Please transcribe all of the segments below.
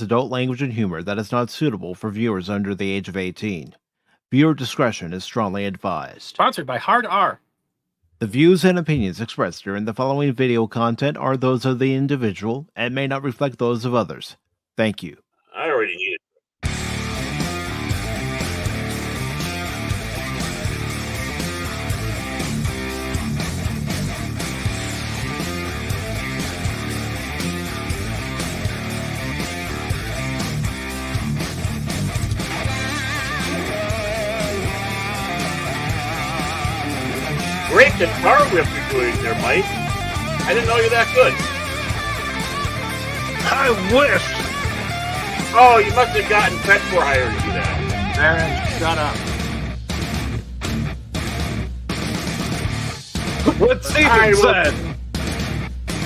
adult language and humor that is not suitable for viewers under the age of 18. Viewer discretion is strongly advised. Sponsored by Hard R. The views and opinions expressed during the following video content are those of the individual and may not reflect those of others. Thank you. I already need it. Great guitar riff you're doing there, Mike. I didn't know you're that good. I wish! Oh, you must have gotten Pet for hire to do that. Baron, shut up. What Steven said!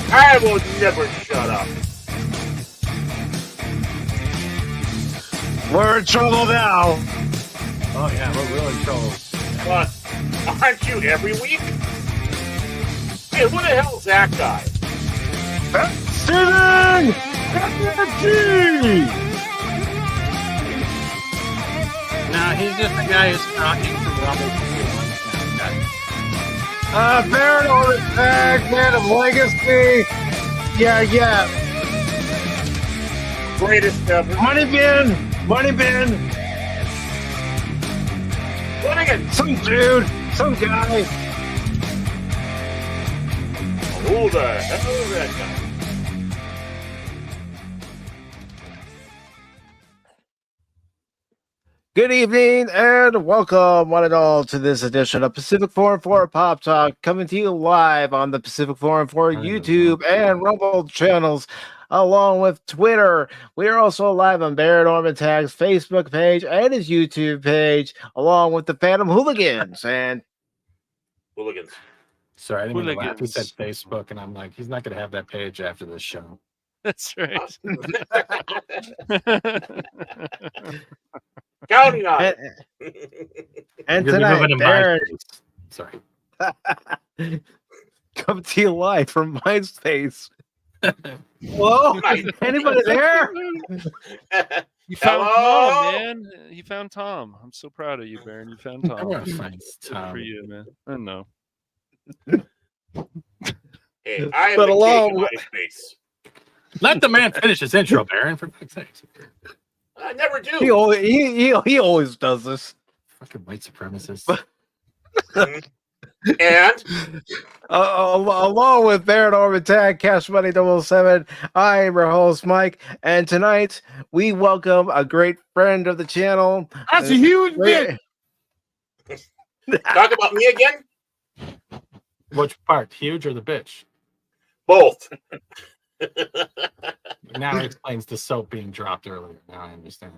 I will never shut up. We're in trouble now! Oh yeah, we're really in trouble. But aren't you every week? Hey, who the hell is that guy? Fat Steven JFG! No, he's just the guy who's talking from Rumble. Baron Orman Tagge, man of legacy! Yeah. Greatest ever. Money bin! What again? Some dude, some guy. Who the hell is that guy? Good evening and welcome, one and all, to this edition of Pacific414 Pop Talk, coming to you live on the Pacific414 YouTube and Rumble channels, along with Twitter. We are also live on Baron Orman Tagge's Facebook page and his YouTube page, along with the Phantom Hooligans and Hooligans. Sorry, I didn't mean to laugh. He said Facebook, and I'm like, he's not going to have that page after this show. That's right. Counting on it. And tonight, Baron, sorry, come to you live from MySpace. Whoa! Anybody there? You found Tom, man. You found Tom. I'm so proud of you, Baron. You found Tom. I'm gonna find Good Tom. for you, man. I know. Hey, I But am along the with- king of MySpace. Let the man finish his intro, Baron. For fuck's sake. I never do. He always does this. Fucking white supremacist. And Along with Baron Orman Tagge, Cash Money 007, I am your host, Mike, and tonight we welcome a great friend of the channel. That's a huge bit. talk about me again? Which part, huge or the bitch? Both. Now it explains the soap being dropped earlier. Now I understand.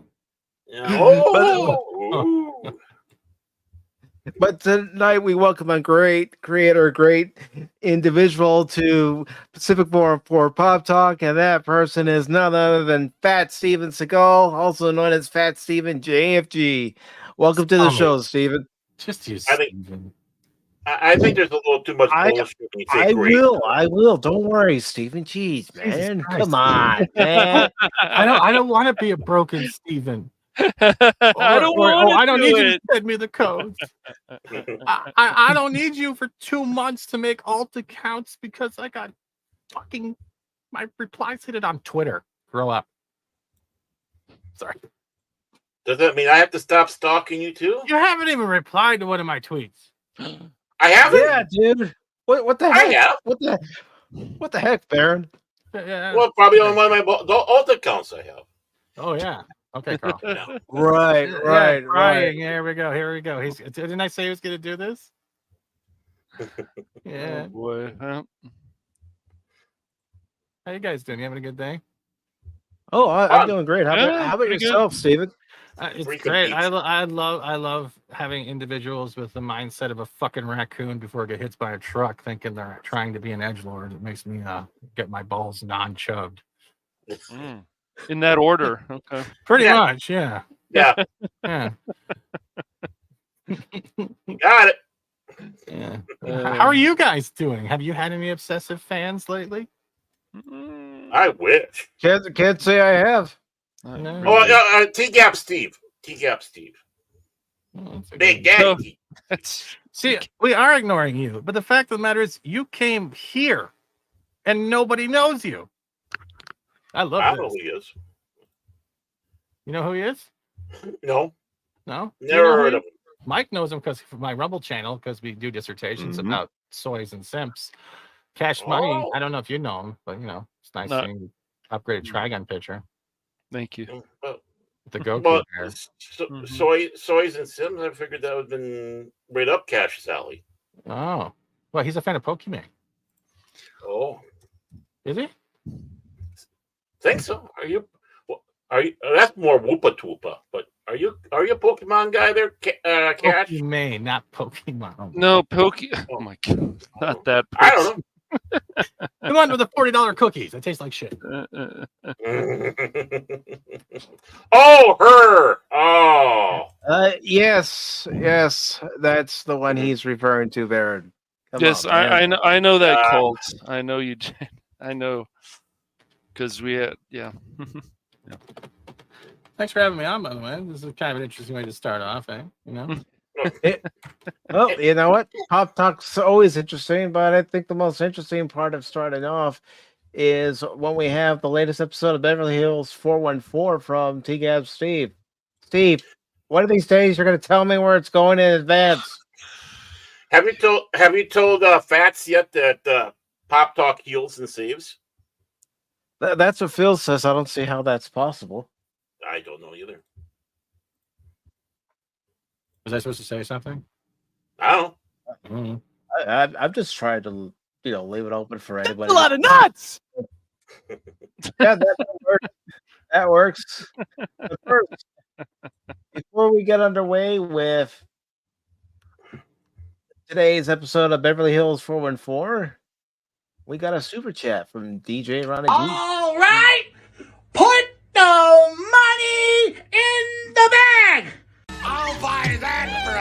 Yeah. Oh. But tonight we welcome a great creator, great individual to Pacific414 Pop Talk, and that person is none other than Fat Steven Segal, also known as Fat Steven JFG. Welcome to the show, Steven. Just use Steven. I think there's a little too much bullshit when you say great. I will. Don't worry, Steven. Jeez, man. Come on, man. I don't want to be a broken Steven. I don't want to I don't do need you it. to send me the codes. I don't need you for 2 months to make alt accounts because I got fucking my replies hit it on Twitter. Grow up. Sorry. Does that mean I have to stop stalking you too? You haven't even replied to one of my tweets. I haven't? Yeah, dude. What the heck? I have. What the heck, Baron? Yeah. Well, probably on one of my alt accounts I have. Oh yeah. Okay, Carl. Right. Here we go. Didn't I say he was going to do this? Yeah. Oh, boy. Huh? How you guys doing? You having a good day? Oh, I'm doing great. How about pretty yourself, Steven? It's Freaking great. beats. I love having individuals with the mindset of a fucking raccoon before it get hit by a truck, thinking they're trying to be an edgelord. It makes me get my balls non-chugged. Mm. In that order. Okay. Pretty much, yeah. Yeah. Yeah. Got it. Yeah. How are you guys doing? Have you had any obsessive fans lately? I wish. Can't say I have. No. Oh, T-Gap Steve. T-Gap Steve. Big Daddy. See, we are ignoring you, but the fact of the matter is, you came here, and nobody knows you. I love I this. know who he is. You know who he is? No. No? Never heard of him. Mike knows him because from my Rumble channel, because we do dissertations about soys and simps. Cash Money, I don't know if you know him, but it's nice seeing the upgraded Trigon picture. Thank you. The Goku there. Soys and Sims, I figured that would have been right up Cash's alley. Oh. Well, he's a fan of Pokemon. Oh. Is he? Think so. Are you that's more Woopa Toopa, but are you a Pokemon guy there, Cash? Pokemon, not Pokemon. No, Oh my god. Not that person. I don't know. The one with the $40 cookies. It tastes like shit. Oh, her. Oh. Yes, that's the one he's referring to, Baron. Yes, I know that cult. I know you. I know, because we had yeah. Thanks for having me on, by the way. This is kind of an interesting way to start off, eh? Well, you know what? Pop Talk's always interesting, but I think the most interesting part of starting off is when we have the latest episode of Beverly Hills 414 from T-Gab Steve. Steve, one of these days you're going to tell me where it's going in advance. Have you told Fats yet that Pop Talk heals and saves? That's what Phil says. I don't see how that's possible. I don't know either. Was I supposed to say something? I don't know. I'm just trying to, leave it open for anybody. That's a lot of nuts. Yeah, that works. But first, before we get underway with today's episode of Beverly Hills 414, we got a super chat from DJ Ronnie G. All right, put the money in the bag. I'll buy that for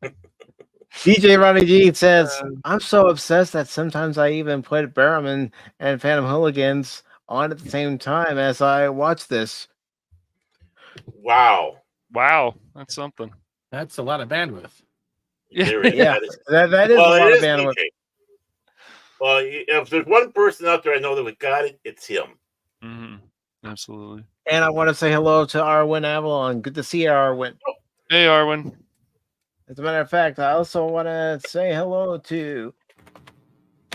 $1. DJ Ronnie G says, I'm so obsessed that sometimes I even put Barrowman and Phantom Hooligans on at the same time as I watch this. Wow. That's something. That's a lot of bandwidth. Yeah. That is a lot of bandwidth. DJ. Well, if there's one person out there I know that we got it, it's him. Mm-hmm. Absolutely. And I want to say hello to Arwen Avalon. Good to see you, Arwen. Hey, Arwen. As a matter of fact, I also want to say hello to,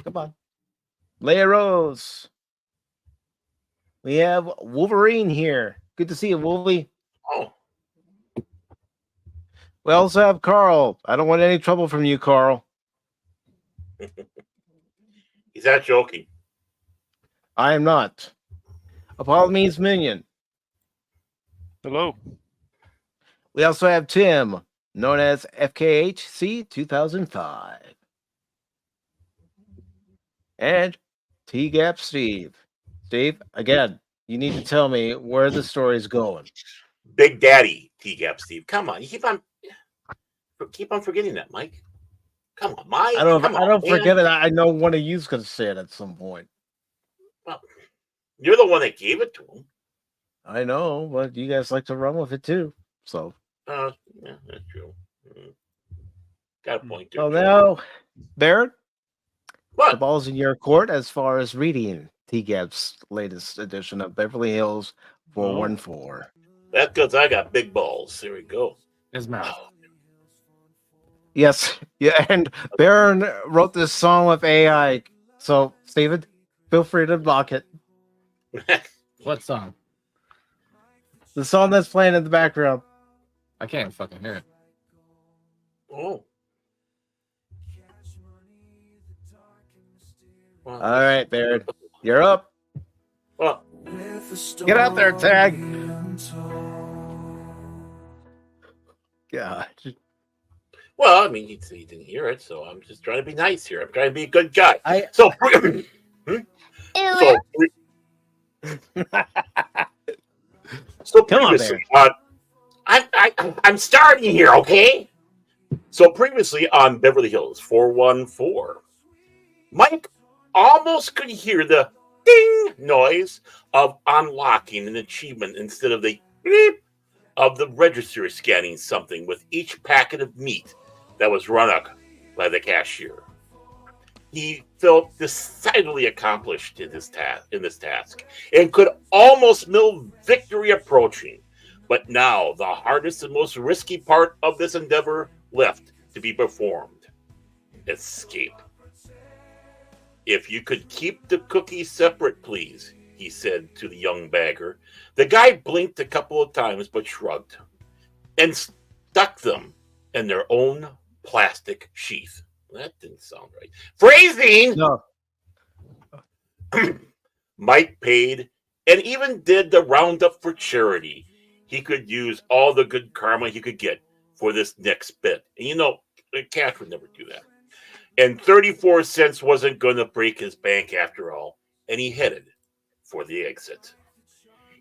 come on, Leia Rose. We have Wolverine here. Good to see you, Wolvie. Oh. We also have Carl. I don't want any trouble from you, Carl. He's not joking. I am not. Apollo means minion. Hello. We also have Tim, known as FKHC 2005. And T-Gap Steve. Steve, again, you need to tell me where the story's going. Big Daddy T-Gap Steve. Come on. You keep on forgetting that, Mike. Come on, Mike. I don't forget it. I know one of you's going to say it at some point. Well, you're the one that gave it to him. I know, but you guys like to run with it too. So. Yeah, that's true. Got a point there. Well, now, Baron, what? The ball's in your court as far as reading T-Gap's latest edition of Beverly Hills 414. That's because I got big balls. There we go. His mouth. Yes, yeah, and Baron wrote this song with AI. So, Steven, feel free to block it. What song? The song that's playing in the background. I can't fucking hear it. Oh. Well, all right, Baron, you're up. Well, get out there, Tag. God. Well, I mean, he didn't hear it, so I'm just trying to be nice here. I'm trying to be a good guy. Come on, previously, I'm starting here, okay? So previously on Beverly Hills 414, Mike almost could hear the ding noise of unlocking an achievement instead of the beep of the register scanning something with each packet of meat that was run up by the cashier. He felt decidedly accomplished in this task and could almost smell victory approaching. But now the hardest and most risky part of this endeavor left to be performed: escape. "If you could keep the cookies separate, please," he said to the young bagger. The guy blinked a couple of times but shrugged and stuck them in their own plastic sheath. That didn't sound right. Phrasing! No. Mike paid and even did the roundup for charity. He could use all the good karma he could get for this next bit. And you know, cash would never do that. And 34 cents wasn't going to break his bank after all. And he headed for the exit.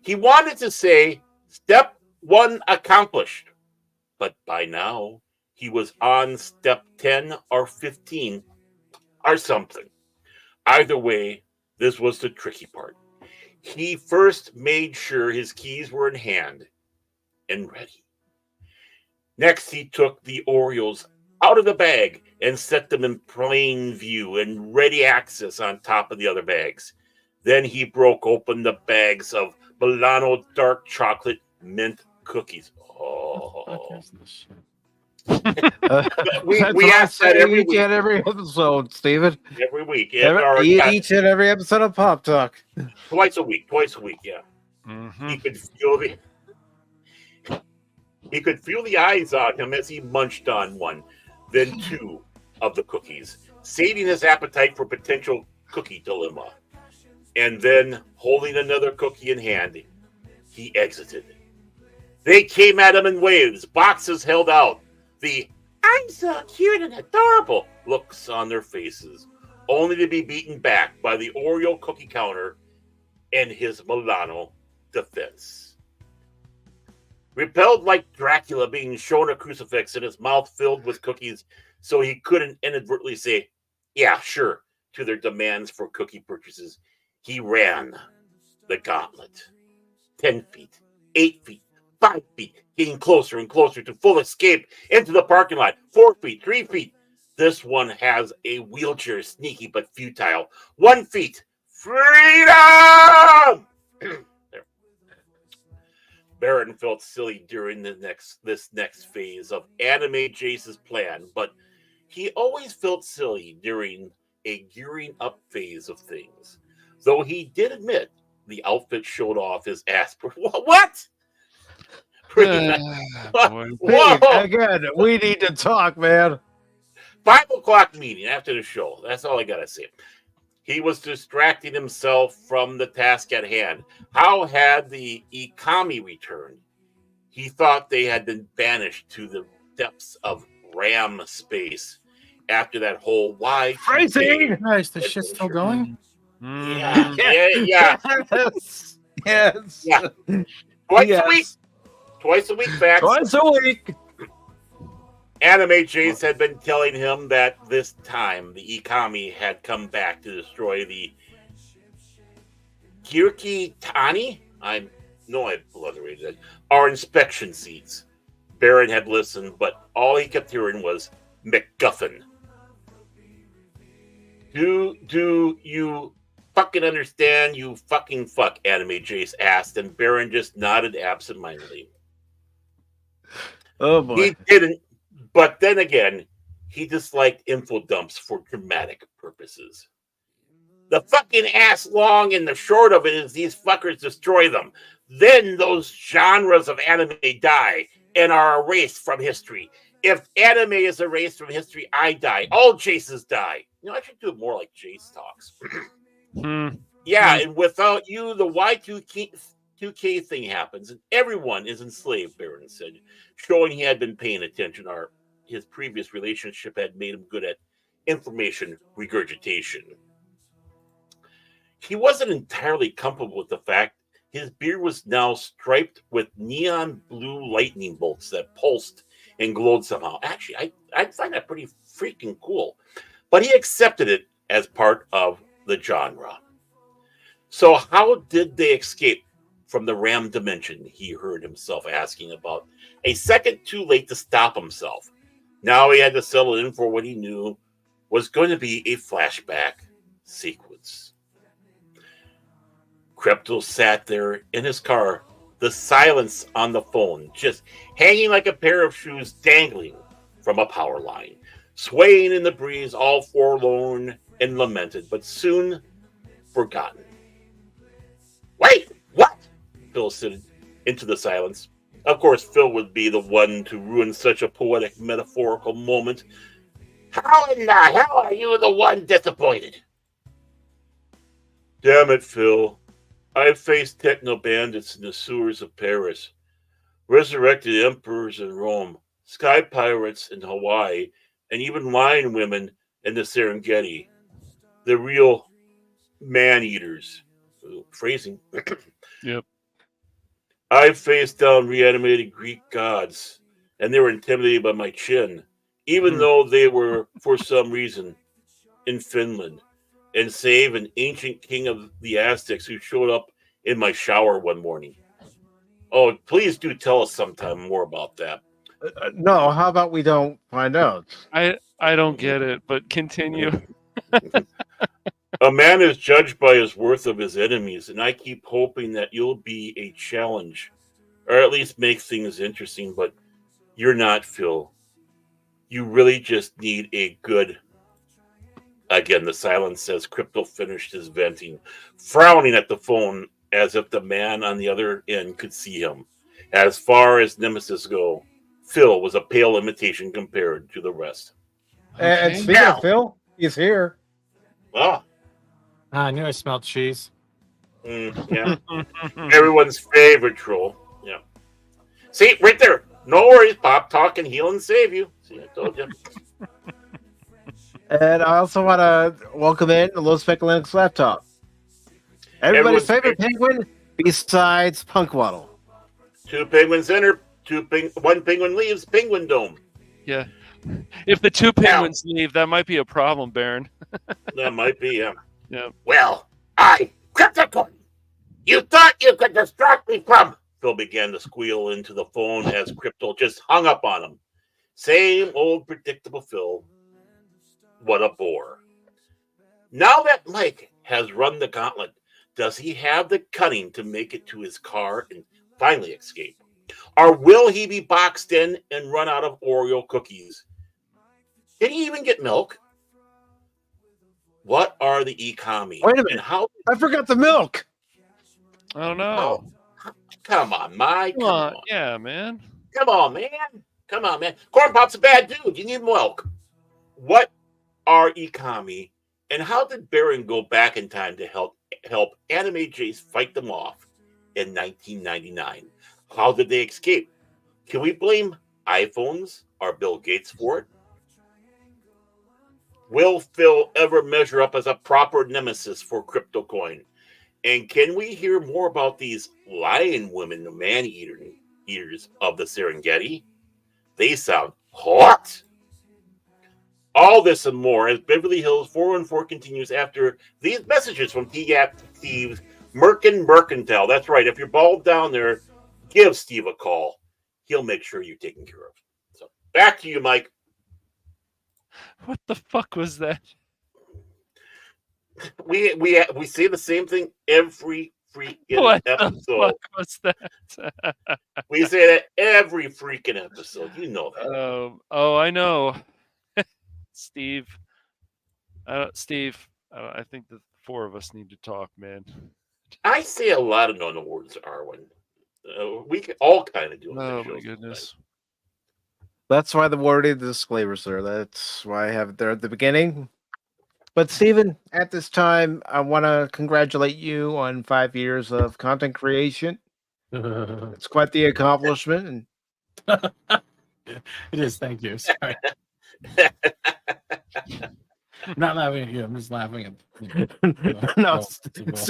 He wanted to say, step 1 accomplished. But by now, he was on step 10 or 15 or something. Either way, this was the tricky part. He first made sure his keys were in hand and ready. Next, he took the Oreos out of the bag and set them in plain view and ready access on top of the other bags. Then he broke open the bags of Milano dark chocolate mint cookies. Oh. We ask that every week. Every episode, Steven. Every week. Each and every episode of Pop Talk. Twice a week, yeah. Mm-hmm. He could feel the eyes on him as he munched on one, then 2 of the cookies, saving his appetite for potential cookie dilemma. And then, holding another cookie in hand, he exited. They came at him in waves, boxes held out, the "I'm so cute and adorable" looks on their faces, only to be beaten back by the Oreo cookie counter and his Milano defense. Repelled like Dracula being shown a crucifix and his mouth filled with cookies so he couldn't inadvertently say, "Yeah, sure," to their demands for cookie purchases, he ran the gauntlet. 10 feet, 8 feet, 5 feet, getting closer and closer to full escape into the parking lot. 4 feet, 3 feet. This one has a wheelchair, sneaky but futile. 1 feet. Freedom! There. Baron felt silly during this next phase of Anime Jace's plan, but he always felt silly during a gearing up phase of things. Though he did admit the outfit showed off his ass. What? Whoa. Again, we need to talk, man. 5 o'clock meeting after the show. That's all I gotta say. He was distracting himself from the task at hand. How had the Ikami returned? He thought they had been banished to the depths of RAM space after that whole wide Phrasing. Nice, the shit's still going. Yeah. Yes. Yeah. Twice a week. Twice a week, facts. Twice a week. Anime Jace had been telling him that this time the Ikami had come back to destroy the Kirki Tani. I know I obliterated it. Our inspection seats. Baron had listened, but all he kept hearing was MacGuffin. Do you fucking understand, you fucking fuck? Anime Jace asked, and Baron just nodded absentmindedly. Oh boy. He didn't, but then again, he disliked info dumps for dramatic purposes. The fucking ass long and the short of it is these fuckers destroy them. Then those genres of anime die and are erased from history. If anime is erased from history, I die. All Jaces die. You know, I should do it more like Jace talks. Yeah, and without you, the Y2K thing happens, and everyone is enslaved, Baron said, showing he had been paying attention. His previous relationship had made him good at information regurgitation. He wasn't entirely comfortable with the fact his beard was now striped with neon blue lightning bolts that pulsed and glowed somehow. Actually, I find that pretty freaking cool. But he accepted it as part of the genre. So how did they escape from the Ram dimension? He heard himself asking about. A second too late to stop himself. Now he had to settle in for what he knew was going to be a flashback sequence. Crypto sat there in his car, the silence on the phone, just hanging like a pair of shoes dangling from a power line, swaying in the breeze, all forlorn and lamented, but soon forgotten. Wait, what? Phil said into the silence. Of course, Phil would be the one to ruin such a poetic, metaphorical moment. How in the hell are you the one disappointed? Damn it, Phil. I've faced techno bandits in the sewers of Paris, resurrected emperors in Rome, sky pirates in Hawaii, and even lion women in the Serengeti. The real man-eaters. Phrasing. Yep. I've faced down reanimated Greek gods, and they were intimidated by my chin, even though they were, for some reason, in Finland, and save an ancient king of the Aztecs who showed up in my shower one morning. Oh, please do tell us sometime more about that. No, how about we don't find out? I don't get it, but continue. A man is judged by his worth of his enemies, and I keep hoping that you'll be a challenge, or at least make things interesting, but you're not, Phil. You really just need a good... Again, the silence says Crypto finished his venting, frowning at the phone as if the man on the other end could see him. As far as nemesis go, Phil was a pale imitation compared to the rest. And speaking of Phil, he's here. Ah, I knew I smelled cheese. yeah. Everyone's favorite troll. Yeah. See, right there. No worries, Pop Talk can heal and save you. See, I told you. And I also want to welcome in the Low Spec Linux Laptop. Everybody's favorite penguin besides Punkwaddle. Two penguins enter, one penguin leaves, Penguin Dome. Yeah. If the two penguins leave, that might be a problem, Baron. That might be, yeah. Yeah. Well, Crypto, you thought you could distract me from... Phil began to squeal into the phone as Crypto just hung up on him. Same old predictable Phil. What a bore. Now that Mike has run the gauntlet, does he have the cunning to make it to his car and finally escape? Or will he be boxed in and run out of Oreo cookies? Can he even get milk? What are the e-commies? Wait a minute. And how... I forgot the milk. Oh, no. Come on, Mike. Come on. Yeah, man. Come on, man. Come on, man. Corn Pop's a bad dude. You need milk. What are e-commies, and how did Baron go back in time to help Anime Jace fight them off in 1999? How did they escape? Can we blame iPhones or Bill Gates for it? Will Phil ever measure up as a proper nemesis for CryptoCoin? And can we hear more about these lion women, the man-eaters of the Serengeti? They sound hot. All this and more as Beverly Hills 414 continues after these messages from Fat Steve Mercantile. That's right. If you're balled down there, give Steve a call. He'll make sure you're taken care of. So back to you, Mike. What the fuck was that? We say the same thing every freaking episode. What was that? We say that every freaking episode. You know that. Oh, I know. Steve, I think the four of us need to talk, man. I say a lot of no words, Arwen. We can all kind of do it. Oh my goodness. That's why the worded disclaimers there. That's why I have it there at the beginning. But Steven, at this time, I want to congratulate you on 5 years of content creation. It's quite the accomplishment. It is. Thank you. Sorry. I'm not laughing at you. I'm just laughing at No,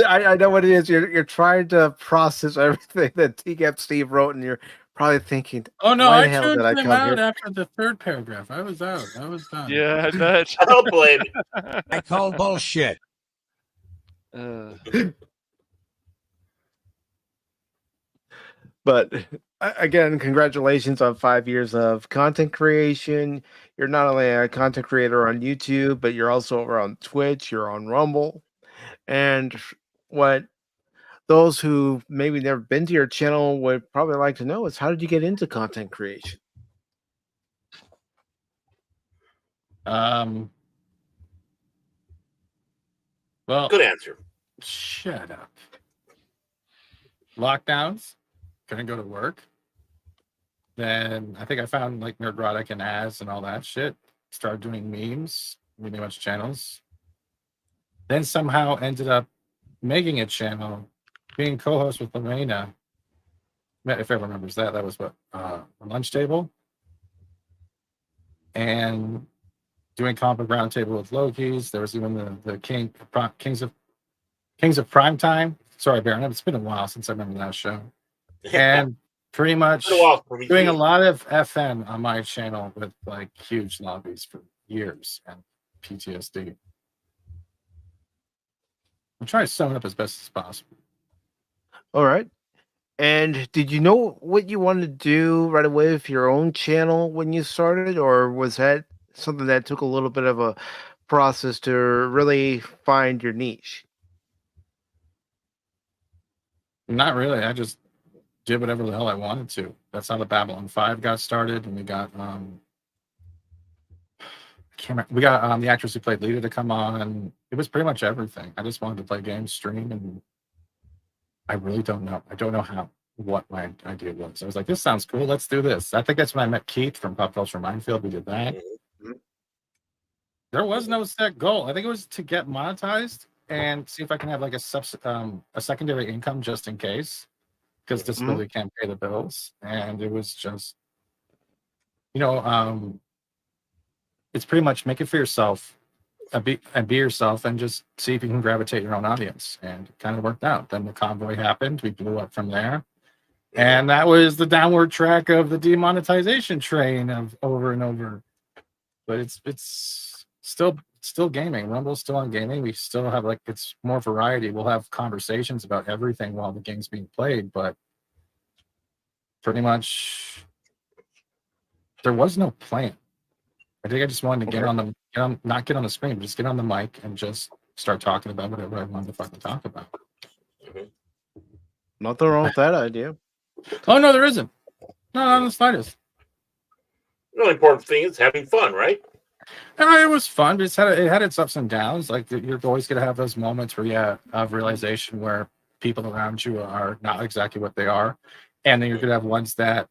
I know what it is. You're trying to process everything that TCAP Steve wrote, and you're probably thinking, "Oh no, why I the hell turned did I him come out here?" after the third paragraph. I was out. I was done. Yeah, I bet. I don't blame you. I call bullshit. But again, congratulations on 5 years of content creation. You're not only a content creator on YouTube, but you're also over on Twitch, you're on Rumble. And what those who maybe never been to your channel would probably like to know is, how did you get into content creation? Well, Good answer. shut up. Lockdowns, couldn't go to work. Then I think I found like Nerdrotic and Az and all that shit. Started doing memes, really much channels. Then somehow ended up making a channel, being co-host with Lorena. If everyone remembers that, that was what, a lunch table. And doing comic roundtable with Loki's. There was even the Kings of Primetime. Sorry, Baron, it's been a while since I remember that show. And pretty much doing a lot of FM on my channel with like huge lobbies for years and PTSD. I'm trying to sum it up as best as possible. All right. And did you know what you wanted to do right away with your own channel when you started, or was that something that took a little bit of a process to really find your niche? Not really. I just did whatever the hell I wanted to. That's how the Babylon 5 got started, and we got we got the actress who played Lita to come on. It was pretty much everything. I just wanted to play games, stream, and I really don't know. I don't know what my idea was. I was like, this sounds cool. Let's do this. I think that's when I met Keith from Pop Culture Minefield. We did that. There was no set goal. I think it was to get monetized and see if I can have like a secondary income just in case, because disability can't pay the bills. And it was just, it's pretty much make it for yourself and be yourself, and just see if you can gravitate your own audience. And it kind of worked out. Then the convoy happened. We blew up from there. And that was the downward track of the demonetization train of over and over. But it's still gaming. Rumble's still on gaming. We still have it's more variety. We'll have conversations about everything while the game's being played, but pretty much there was no plan. I think I just wanted to not get on the screen, but just get on the mic and just start talking about whatever I wanted to fucking talk about. Nothing wrong with that idea. Oh no, there isn't. No, not in the slightest. The really important thing is having fun, right? It was fun, but it had its ups and downs. Like you're always gonna have those moments where you have realization where people around you are not exactly what they are, and then you're gonna have ones that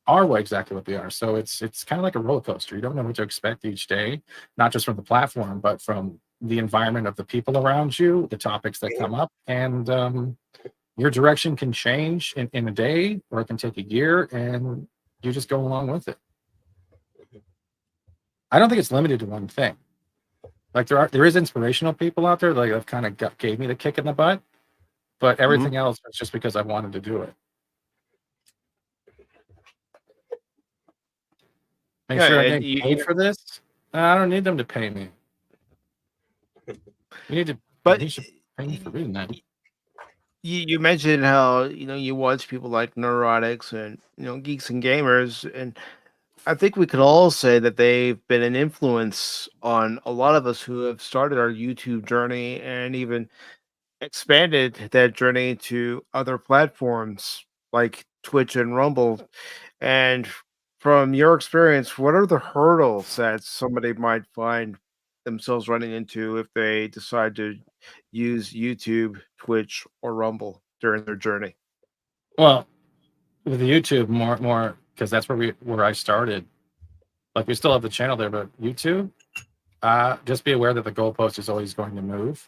are exactly what they are. So it's kind of like a roller coaster. You don't know what to expect each day, not just from the platform, but from the environment of the people around you, the topics that come up, and your direction can change in a day, or it can take a year, and you just go along with it. I don't think it's limited to one thing. Like there is inspirational people out there that kind of gave me the kick in the butt, but everything else was just because I wanted to do it. Make sure I get paid for this. I don't need them to pay me. You should pay me for reading that. You mentioned how you watch people like Neurotics and Geeks and Gamers, and I think we could all say that they've been an influence on a lot of us who have started our YouTube journey and even expanded that journey to other platforms like Twitch and Rumble. And from your experience, what are the hurdles that somebody might find themselves running into if they decide to use YouTube, Twitch, or Rumble during their journey? Well, with YouTube, more because that's where I started. Like we still have the channel there, but YouTube, just be aware that the goalpost is always going to move.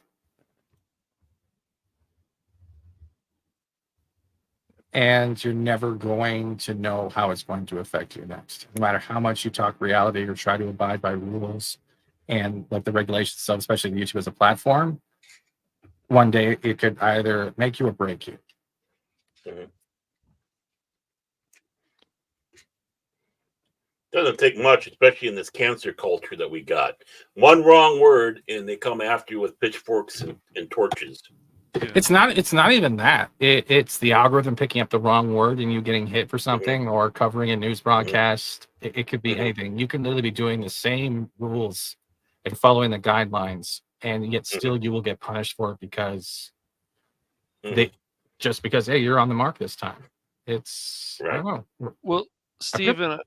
And you're never going to know how it's going to affect you next. No matter how much you talk reality or try to abide by rules and like the regulations of, especially YouTube as a platform, one day it could either make you or break you. Doesn't take much, especially in this cancer culture that we got. One wrong word, and they come after you with pitchforks and torches. It's not even that. It's the algorithm picking up the wrong word and you getting hit for something, or covering a news broadcast. It could be anything. You can literally be doing the same rules and following the guidelines, and yet still you will get punished for it because because hey, you're on the mark this time. It's I don't know. Well, Steven,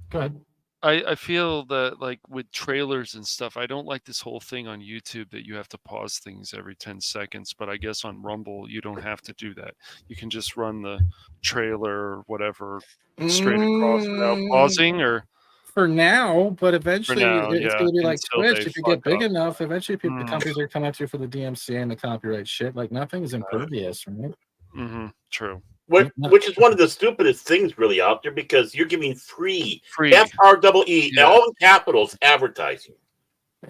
go ahead. I feel that, like, with trailers and stuff, I don't like this whole thing on YouTube that you have to pause things every 10 seconds. But I guess on Rumble, you don't have to do that. You can just run the trailer or whatever straight across without pausing, or for now. But eventually, it's going to be like until Twitch. If you get big enough, eventually the companies are coming after you for the DMCA and the copyright shit. Like, nothing is impervious, right? True. Which is one of the stupidest things really out there, because you're giving free. FREE, all in capitals, advertising.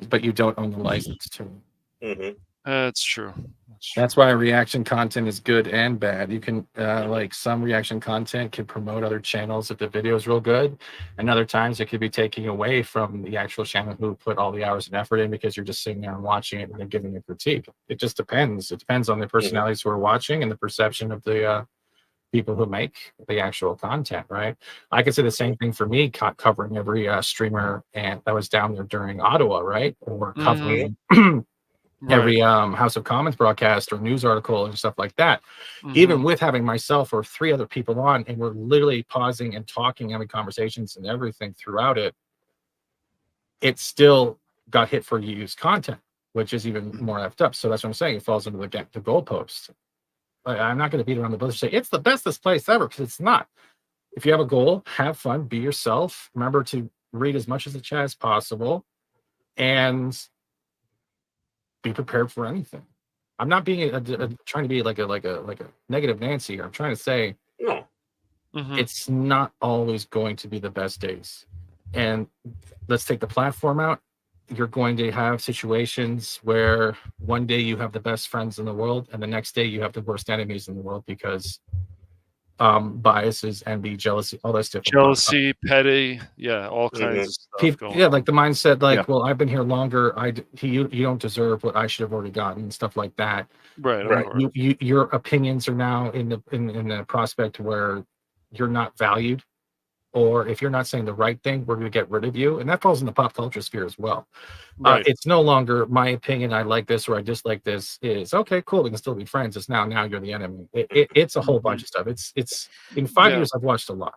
But you don't own the license to it. That's true. That's why reaction content is good and bad. You can like, some reaction content can promote other channels if the video is real good, and other times it could be taking away from the actual channel who put all the hours and effort in, because you're just sitting there and watching it and they're giving a critique. It just depends. It depends on the personalities who are watching and the perception of the people who make the actual content, right? I could say the same thing for me, covering every streamer and that was down there during Ottawa, right? Or covering every House of Commons broadcast or news article and stuff like that. Even with having myself or 3 other people on, and we're literally pausing and talking, having conversations and everything throughout it, it still got hit for used content, which is even more effed up. So that's what I'm saying. It falls into the goalpost. I'm not going to beat around the bush and say it's the bestest place ever, because it's not. If you have a goal, have fun, be yourself. Remember to read as much as the chat as possible, and be prepared for anything. I'm not being trying to be like a negative Nancy here. I'm trying to say it's not always going to be the best days. And let's take the platform out. You're going to have situations where one day you have the best friends in the world, and the next day you have the worst enemies in the world, because biases, envy, jealousy, all that stuff. Jealousy, petty, all kinds of stuff going on. Like the mindset, like, well, I've been here longer. You don't deserve what I should have already gotten, and stuff like that. Right. Your opinions are now in the prospect where you're not valued. Or if you're not saying the right thing, we're going to get rid of you. And that falls in the pop culture sphere as well. It's no longer my opinion, I like this or I dislike this. Is okay, cool, we can still be friends. It's now you're the enemy. It's a whole bunch of stuff. It's in 5 years I've watched a lot.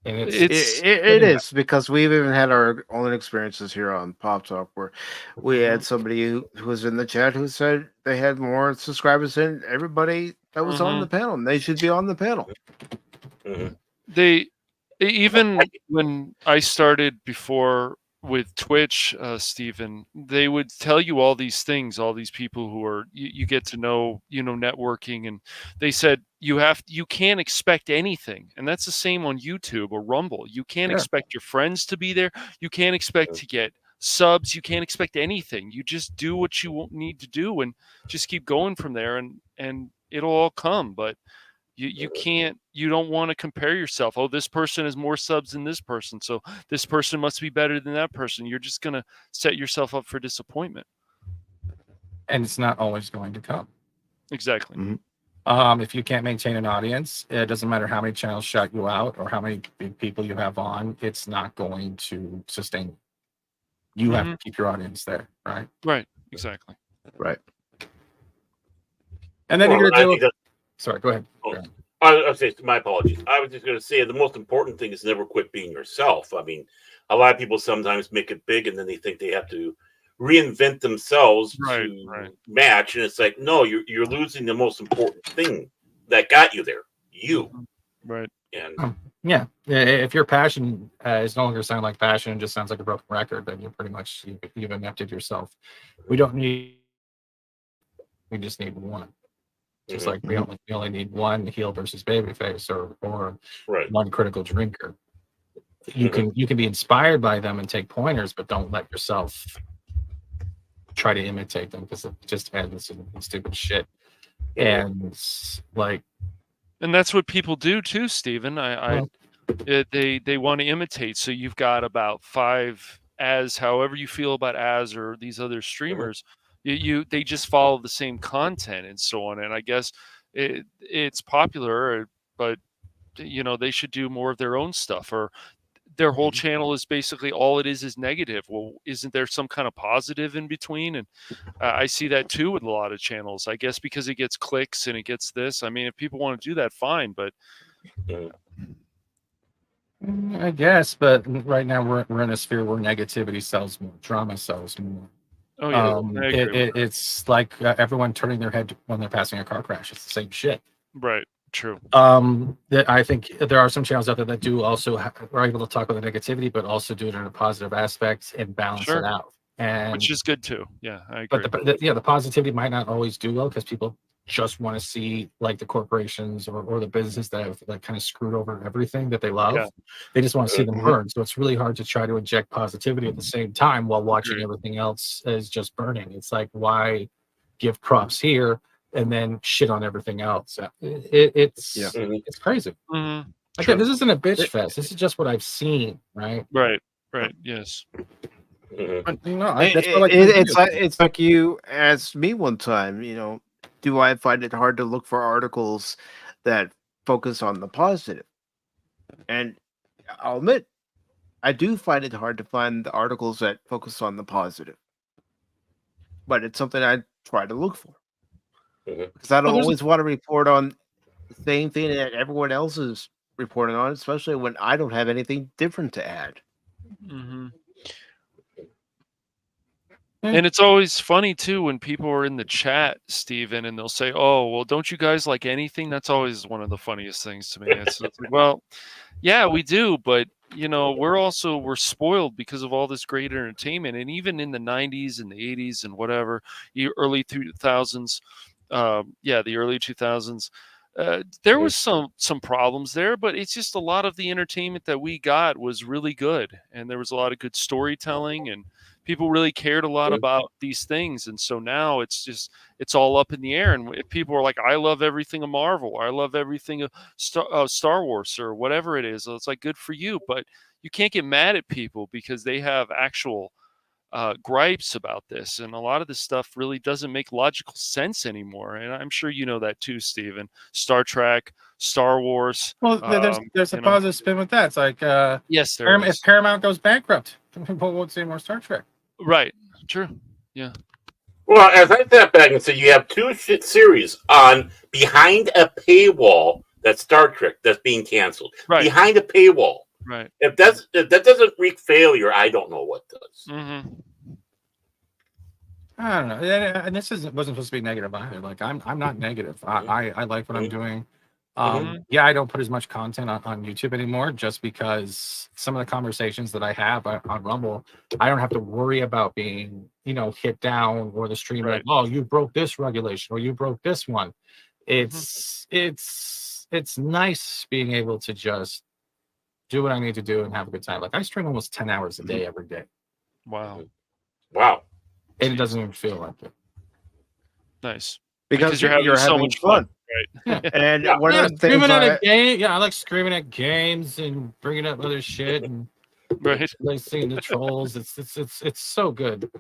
And it is, because we've even had our own experiences here on Pop Talk, where we had somebody who was in the chat who said they had more subscribers than everybody that was on the panel, and they should be on the panel. Even when I started before with Twitch, Steven, they would tell you all these things, all these people who are you get to know, networking, and they said you can't expect anything. And that's the same on YouTube or Rumble. You can't expect your friends to be there. You can't expect to get subs. You can't expect anything. You just do what you need to do and just keep going from there, and it'll all come. But you don't want to compare yourself. Oh, this person has more subs than this person, so this person must be better than that person. You're just going to set yourself up for disappointment. And it's not always going to come. Exactly. If you can't maintain an audience, it doesn't matter how many channels shout you out or how many big people you have on, it's not going to sustain you. You have to keep your audience there, right? Right, exactly. Right. And then you're going to deal with... Sorry, go ahead. I was saying, my apologies. I was just going to say the most important thing is never quit being yourself. I mean, a lot of people sometimes make it big and then they think they have to reinvent themselves to match. And it's like, no, you're losing the most important thing that got you there. You. Right. And if your passion is no longer sound like passion and just sounds like a broken record, then you're pretty much, you've inepted yourself. We just need one. Just like we only need one heel versus babyface, or one critical drinker. You can be inspired by them and take pointers, but don't let yourself try to imitate them, because it just ends in stupid shit. And that's what people do too, Steven. They want to imitate. So you've got about 5 however you feel about or these other streamers, they just follow the same content and so on. And I guess it's popular, but they should do more of their own stuff, or their whole channel is basically all it is negative. Well, isn't there some kind of positive in between? And I see that too with a lot of channels, I guess, because it gets clicks and it gets this. I mean, if people want to do that, fine, but I guess, but right now we're in a sphere where negativity sells more, drama sells more. oh yeah, I agree. It's like everyone turning their head when they're passing a car crash. It's the same shit. Right. True. I think there are some channels out there that do also are able to talk about the negativity, but also do it in a positive aspect and balance it out. And which is good too. Yeah, I agree. But the positivity might not always do well because people just want to see like the corporations or the businesses that have like kind of screwed over everything that they love. Yeah. They just want to see them burn. So it's really hard to try to inject positivity at the same time while watching everything else as just burning. It's like, why give props here and then shit on everything else? It's crazy. Mm-hmm. Again, this isn't a bitch fest. This is just what I've seen, right? Right. Yes. But, it's like you asked me one time, do I find it hard to look for articles that focus on the positive? And I'll admit, I do find it hard to find the articles that focus on the positive. But it's something I try to look for. Because I don't always want to report on the same thing that everyone else is reporting on, especially when I don't have anything different to add. Mm-hmm. And it's always funny too when people are in the chat, Steven, and they'll say, "Oh, well, don't you guys like anything?" That's always one of the funniest things to me. It's like, well, yeah, we do, but we're spoiled because of all this great entertainment. And even in the 90s and the 80s and whatever, early 2000s, the early 2000s, there was some problems there, but it's just a lot of the entertainment that we got was really good, and there was a lot of good storytelling, and people really cared a lot about these things. And so now it's all up in the air. And if people are like, I love everything of Marvel, I love everything of Star Wars or whatever it is, it's like, good for you, but you can't get mad at people because they have actual gripes about this. And a lot of this stuff really doesn't make logical sense anymore. And I'm sure you know that too, Steven. Star Trek, Star Wars. Well, there's a positive spin with that. It's like, yes, if Paramount goes bankrupt, people won't see more Star Trek. Right. True. Yeah. Well, as I sat back and said, you have 2 series on behind a paywall. That's Star Trek that's being canceled. Right. Behind a paywall. Right. If that doesn't wreak failure, I don't know what does. Mm-hmm. I don't know. And this wasn't supposed to be negative either. Like I'm not negative. I like what I'm doing. Yeah, I don't put as much content on YouTube anymore just because some of the conversations that I have on Rumble, I don't have to worry about being, hit down or the stream like, oh, you broke this regulation or you broke this one. It's nice being able to just do what I need to do and have a good time. Like I stream almost 10 hours a day every day. Wow. And it doesn't even feel like it. Nice. Because you're having so much fun. Right. Yeah. And one of the things I like screaming at games and bringing up other shit and like seeing the trolls. It's so good.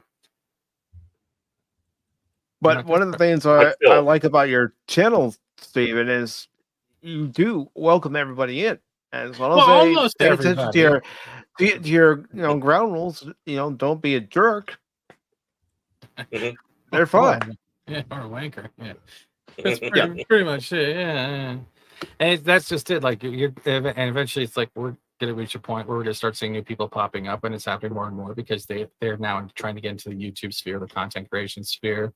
But one of the things I like about your channel, Steven, is you do welcome everybody in. And as long as they pay attention to your ground rules, don't be a jerk. They're fine. Yeah, or a wanker. Yeah. That's pretty much it. Yeah. And that's just it. Like and eventually it's like we're gonna reach a point where we're gonna start seeing new people popping up, and it's happening more and more because they're now trying to get into the YouTube sphere, the content creation sphere.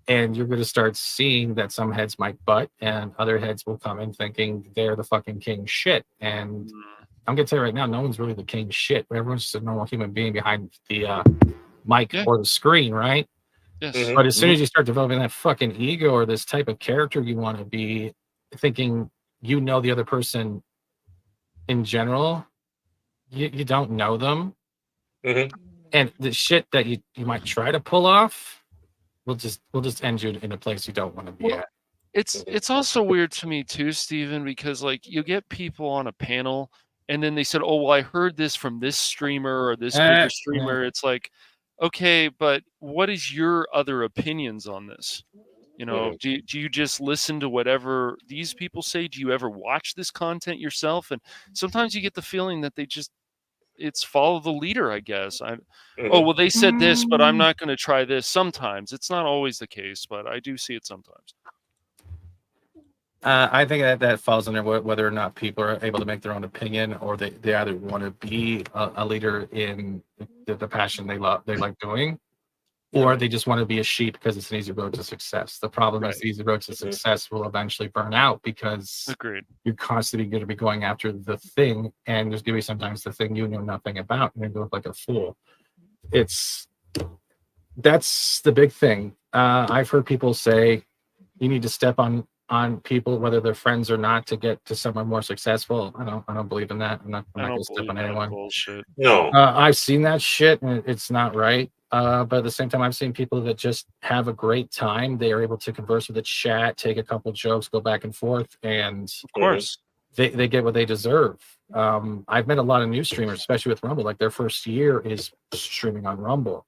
And you're gonna start seeing that some heads might butt and other heads will come in thinking they're the fucking king shit. And I'm gonna tell you right now, no one's really the king shit. Everyone's just a normal human being behind the mic or the screen, right? Yes. But as soon as you start developing that fucking ego or this type of character you want to be, thinking the other person in general, you don't know them. And the shit that you might try to pull off will just end you in a place you don't want to be at. It's also weird to me too, Steven, because like you get people on a panel And then they said, oh, well, I heard this from this streamer or this bigger streamer. It's like, okay, but what is your other opinions on this? You know, do you just listen to whatever these people say? Do you ever watch this content yourself? And sometimes you get the feeling that it's follow the leader, I guess. Oh, well, they said this, but I'm not going to try this. Sometimes it's not always the case, but I do see it sometimes. I think that falls under whether or not people are able to make their own opinion, or they either want to be a leader in the passion they like doing, or they just want to be a sheep because it's an easy road to success. The problem is the easy road to success will eventually burn out because you're constantly going to be going after the thing, and there's going to be sometimes the thing you know nothing about, and you look like a fool. That's the big thing. I've heard people say you need to step on people, whether they're friends or not, to get to somewhere more successful. I don't believe in that. I'm not going to step on anyone. Bullshit. No. I've seen that shit, and it's not right. But at the same time, I've seen people that just have a great time. They are able to converse with the chat, take a couple jokes, go back and forth, and of course, they get what they deserve. I've met a lot of new streamers, especially with Rumble. Like their first year is streaming on Rumble.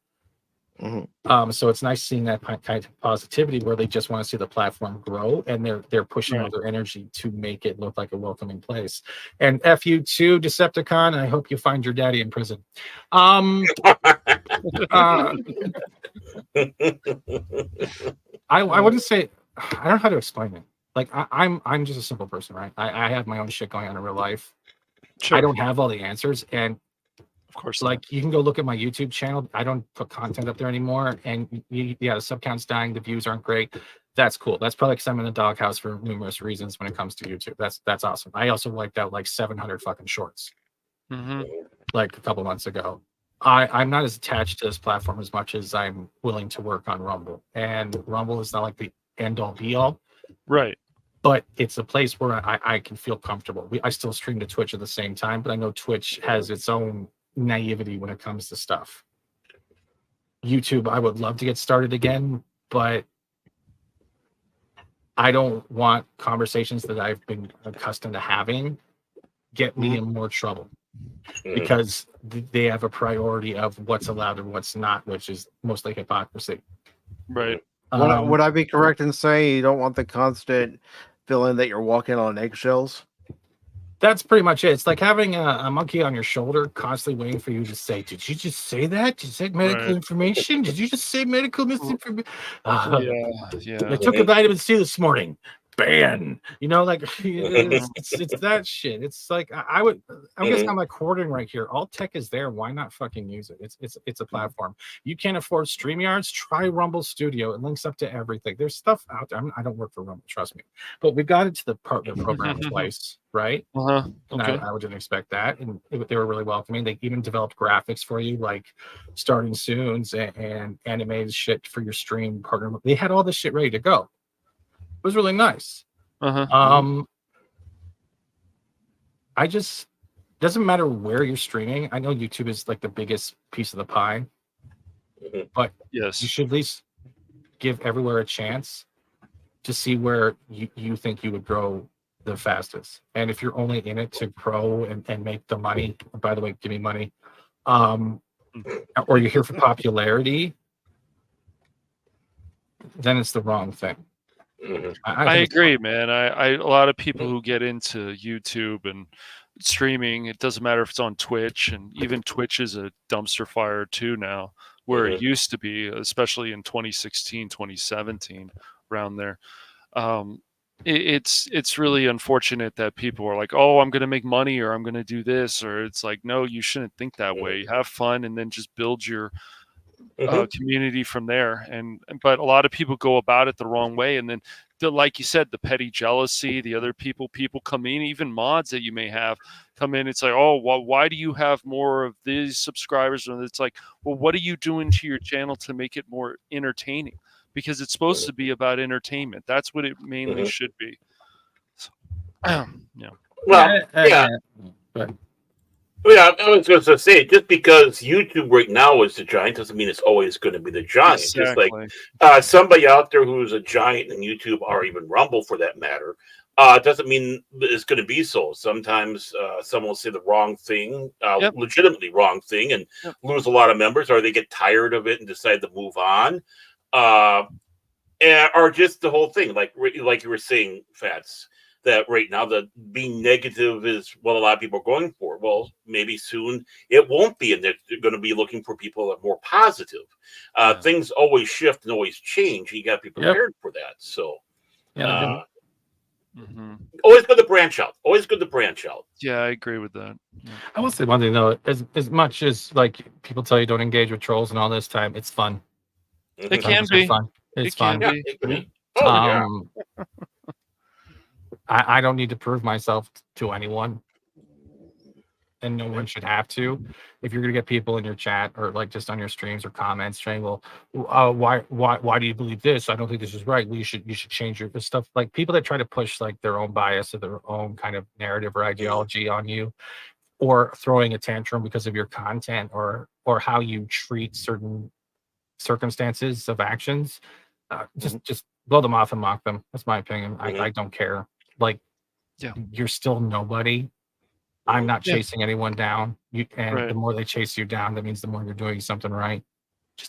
So it's nice seeing that kind of positivity where they just want to see the platform grow, and they're pushing all their energy to make it look like a welcoming place. And F you too, Decepticon. I hope you find your daddy in prison. I wouldn't say, I don't know how to explain it. Like I'm just a simple person, right? I have my own shit going on in real life. I don't have all the answers, and of course, like you can go look at my YouTube channel. I don't put content up there anymore, and the sub count's dying, the views aren't great. That's cool. That's probably because I'm in the doghouse for numerous reasons when it comes to YouTube. That's awesome. I also wiped out like 700 fucking shorts, like a couple months ago. I'm not as attached to this platform as much as I'm willing to work on Rumble, and Rumble is not like the end all be all, right? But it's a place where I can feel comfortable. I still stream to Twitch at the same time, but I know Twitch has its own naivety when it comes to stuff. YouTube, I would love to get started again, but I don't want conversations that I've been accustomed to having get me in more trouble because they have a priority of what's allowed and what's not, which is mostly hypocrisy. Right. Would I be correct in saying you don't want the constant feeling that you're walking on eggshells? That's pretty much it. It's like having a monkey on your shoulder, constantly waiting for you to say, "Did you just say that? Did you say medical information? Did you just say medical misinformation?" I took a vitamin C this morning. Ban. You know, like it's that shit. It's like I'm guessing I'm like hoarding right here. All tech is there. Why not fucking use it? It's a platform. You can't afford StreamYards? Try Rumble Studio. It links up to everything. There's stuff out there. I don't work for Rumble, trust me. But we got into the partner program twice, right? And I didn't expect that. And they were really welcoming. They even developed graphics for you, like starting soons and animated shit for your stream partner. They had all this shit ready to go. It was really nice. I just doesn't matter where you're streaming. I know YouTube is like the biggest piece of the pie, but you should at least give everywhere a chance to see where you think you would grow the fastest. And if you're only in it to grow and make the money, by the way, give me money, or you're here for popularity, then it's the wrong thing. I agree, man. A lot of people who get into YouTube and streaming, it doesn't matter if it's on Twitch, and even Twitch is a dumpster fire too now, where it used to be, especially in 2016, 2017, around there. It's really unfortunate that people are like, oh, I'm going to make money, or I'm going to do this, or it's like, no, you shouldn't think that way. Have fun and then just build your community from there. But a lot of people go about it the wrong way, and then like you said, the petty jealousy, the other people come in, even mods that you may have come in. It's like, oh, well, why do you have more of these subscribers? And it's like, well, what are you doing to your channel to make it more entertaining? Because it's supposed to be about entertainment. That's what it mainly should be. So, yeah. Well, yeah. Yeah, I was going to say, just because YouTube right now is the giant doesn't mean it's always going to be the giant. Just like Exactly. somebody out there who's a giant in YouTube, or even Rumble for that matter, doesn't mean it's going to be so. Sometimes someone will say the wrong thing, Yep. legitimately wrong thing, and Yep. lose a lot of members, or they get tired of it and decide to move on, or just the whole thing, like you were saying, Fats. That right now, the being negative is what a lot of people are going for. Well, maybe soon it won't be, and they're going to be looking for people that are more positive. Things always shift and always change. You got to be prepared for that. So, always good to branch out. Always good to branch out. Yeah, I agree with that. Yeah. I will say one thing though, as much as like people tell you don't engage with trolls and all this time, it's fun. It can be fun. It's fun. Yeah, it can be. Oh, yeah. I don't need to prove myself to anyone, and no one should have to. If you're gonna get people in your chat or like just on your streams or comments saying, "Well, why do you believe this? I don't think this is right. Well, you should change your stuff." Like people that try to push like their own bias or their own kind of narrative or ideology on you, or throwing a tantrum because of your content or how you treat certain circumstances of actions, just blow them off and mock them. That's my opinion. I don't care. Like, you're still nobody. I'm not chasing anyone down. The more they chase you down, that means the more you're doing something right.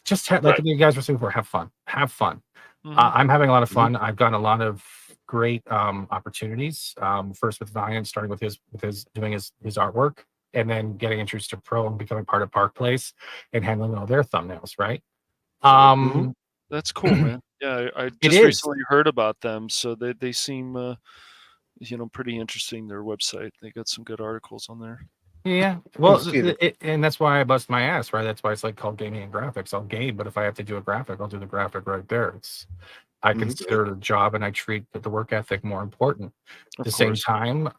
Just like you guys were saying before, have fun. Have fun. I'm having a lot of fun. I've gotten a lot of great opportunities. First with Valiant, starting with his doing his artwork, and then getting introduced to Pro and becoming part of Park Place and handling all their thumbnails. Right. That's cool, man. Yeah, I just recently heard about them, so they seem pretty interesting. Their website, they got some good articles on there. Yeah, well, and that's why I bust my ass, right? That's why it's like called gaming and graphics. I'll game, but if I have to do a graphic, I'll do the graphic right there. I consider it a job, and I treat the work ethic more important. At the same time,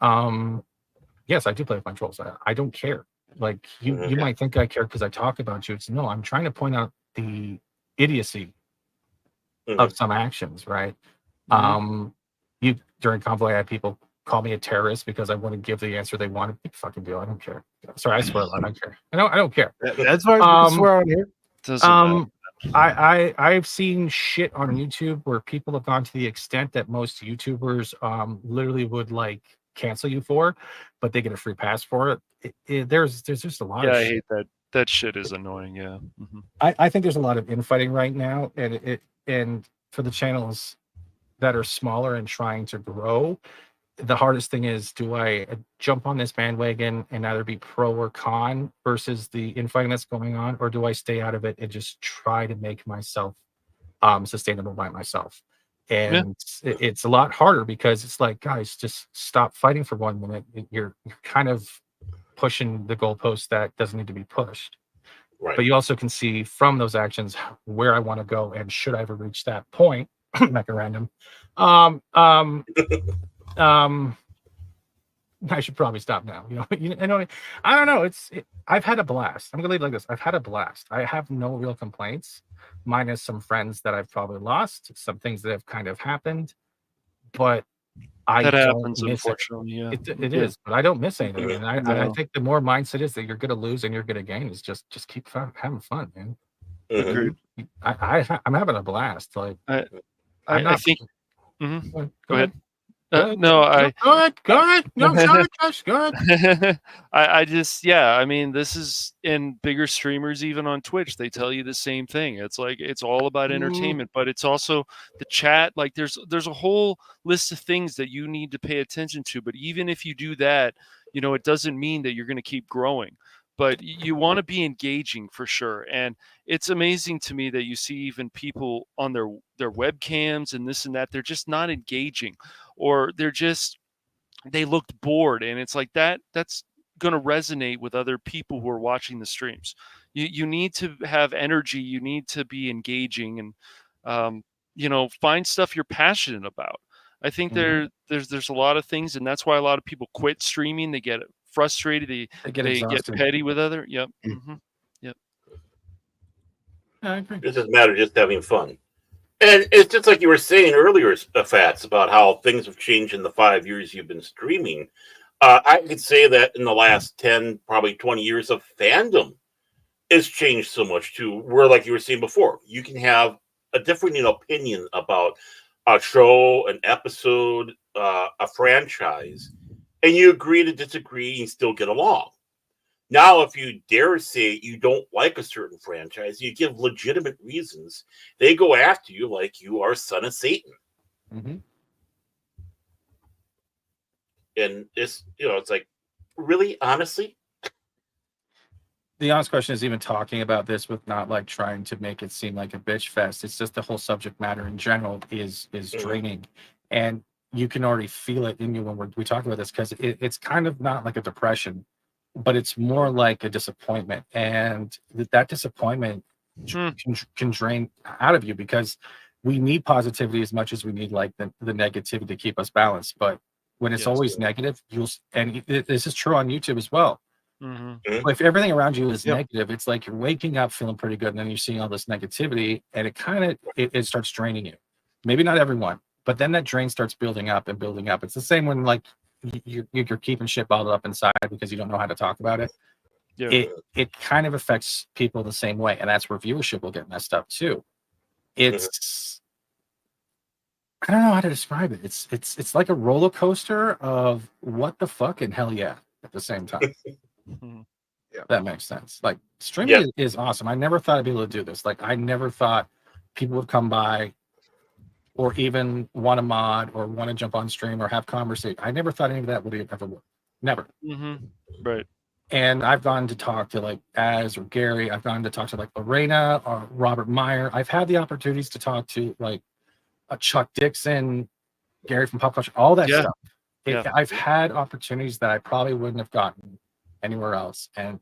yes, I do play with my trolls. I don't care. Like you might think I care because I talk about you. It's no, I'm trying to point out the idiocy of some actions, right? During Convoy, I had people call me a terrorist because I wouldn't give the answer they wanted. Big fucking deal. I don't care. Sorry, I swear a lot. I don't care. I don't care. That's why I swear on here. I've seen shit on YouTube where people have gone to the extent that most YouTubers literally would like cancel you for, but they get a free pass for it. There's just a lot of shit. I hate that. That shit is annoying. Yeah. I think there's a lot of infighting right now, and for the channels that are smaller and trying to grow, the hardest thing is, do I jump on this bandwagon and either be pro or con versus the infighting that's going on, or do I stay out of it and just try to make myself sustainable by myself? And it's a lot harder because it's like, guys, just stop fighting for 1 minute. You're kind of pushing the goalpost that doesn't need to be pushed. Right. But you also can see from those actions where I want to go, and should I ever reach that point, like a random, I should probably stop now. I don't know. I've had a blast. I'm gonna leave it like this. I've had a blast. I have no real complaints, minus some friends that I've probably lost, some things that have kind of happened, but that happens, unfortunately. Yeah, it is, but I don't miss anything. And I think the more mindset is that you're gonna lose and you're gonna gain is just keep having fun, man. Agreed. I'm having a blast. Like I think. Go ahead. Go ahead. No, sorry, Josh. Go ahead. I just, I mean, this is in bigger streamers, even on Twitch, they tell you the same thing. It's like, it's all about entertainment, but it's also the chat. Like there's a whole list of things that you need to pay attention to. But even if you do that, it doesn't mean that you're going to keep growing. But you want to be engaging for sure. And it's amazing to me that you see even people on their webcams and this and that, they're just not engaging, or they looked bored. And it's like that's going to resonate with other people who are watching the streams. You need to have energy. You need to be engaging and, find stuff you're passionate about. I think there's a lot of things, and that's why a lot of people quit streaming. They get frustrated. They get petty with other. Yep. Yep. I agree. It doesn't matter, just having fun. And it's just like you were saying earlier, Fats, about how things have changed in the 5 years you've been streaming. I could say that in the last 10, probably 20 years of fandom, it's changed so much too. Where, like you were saying before, you can have a different opinion about a show, an episode, a franchise, and you agree to disagree and still get along. Now, if you dare say you don't like a certain franchise, you give legitimate reasons, they go after you like you are son of Satan. Mm-hmm. And it's, it's like, really, honestly? The honest question is even talking about this with not like trying to make it seem like a bitch fest. It's just the whole subject matter in general is draining, and you can already feel it in you when we talk about this, because it's kind of not like a depression, but it's more like a disappointment, and that disappointment can drain out of you, because we need positivity as much as we need like the negativity to keep us balanced. But when it's always negative, and this is true on YouTube as well. Mm-hmm. If everything around you is negative, it's like you're waking up feeling pretty good, and then you're seeing all this negativity, and it kind of it starts draining you. Maybe not everyone, but then that drain starts building up and building up. It's the same when like you're keeping shit bottled up inside because you don't know how to talk about it. Yeah. It kind of affects people the same way, and that's where viewership will get messed up too. It's I don't know how to describe it. It's like a roller coaster of what the fuck and hell yeah at the same time. Yeah, that makes sense. Like streaming is awesome. I never thought I'd be able to do this. Like I never thought people would come by or even want to mod or want to jump on stream or have conversation. I never thought any of that would ever work. Never. Right. And I've gone to talk to like Az or Gary. I've gone to talk to like Lorena or Robert Meyer. I've had the opportunities to talk to like Chuck Dixon, Gary from Pop Culture, all that stuff. I've had opportunities that I probably wouldn't have gotten anywhere else, and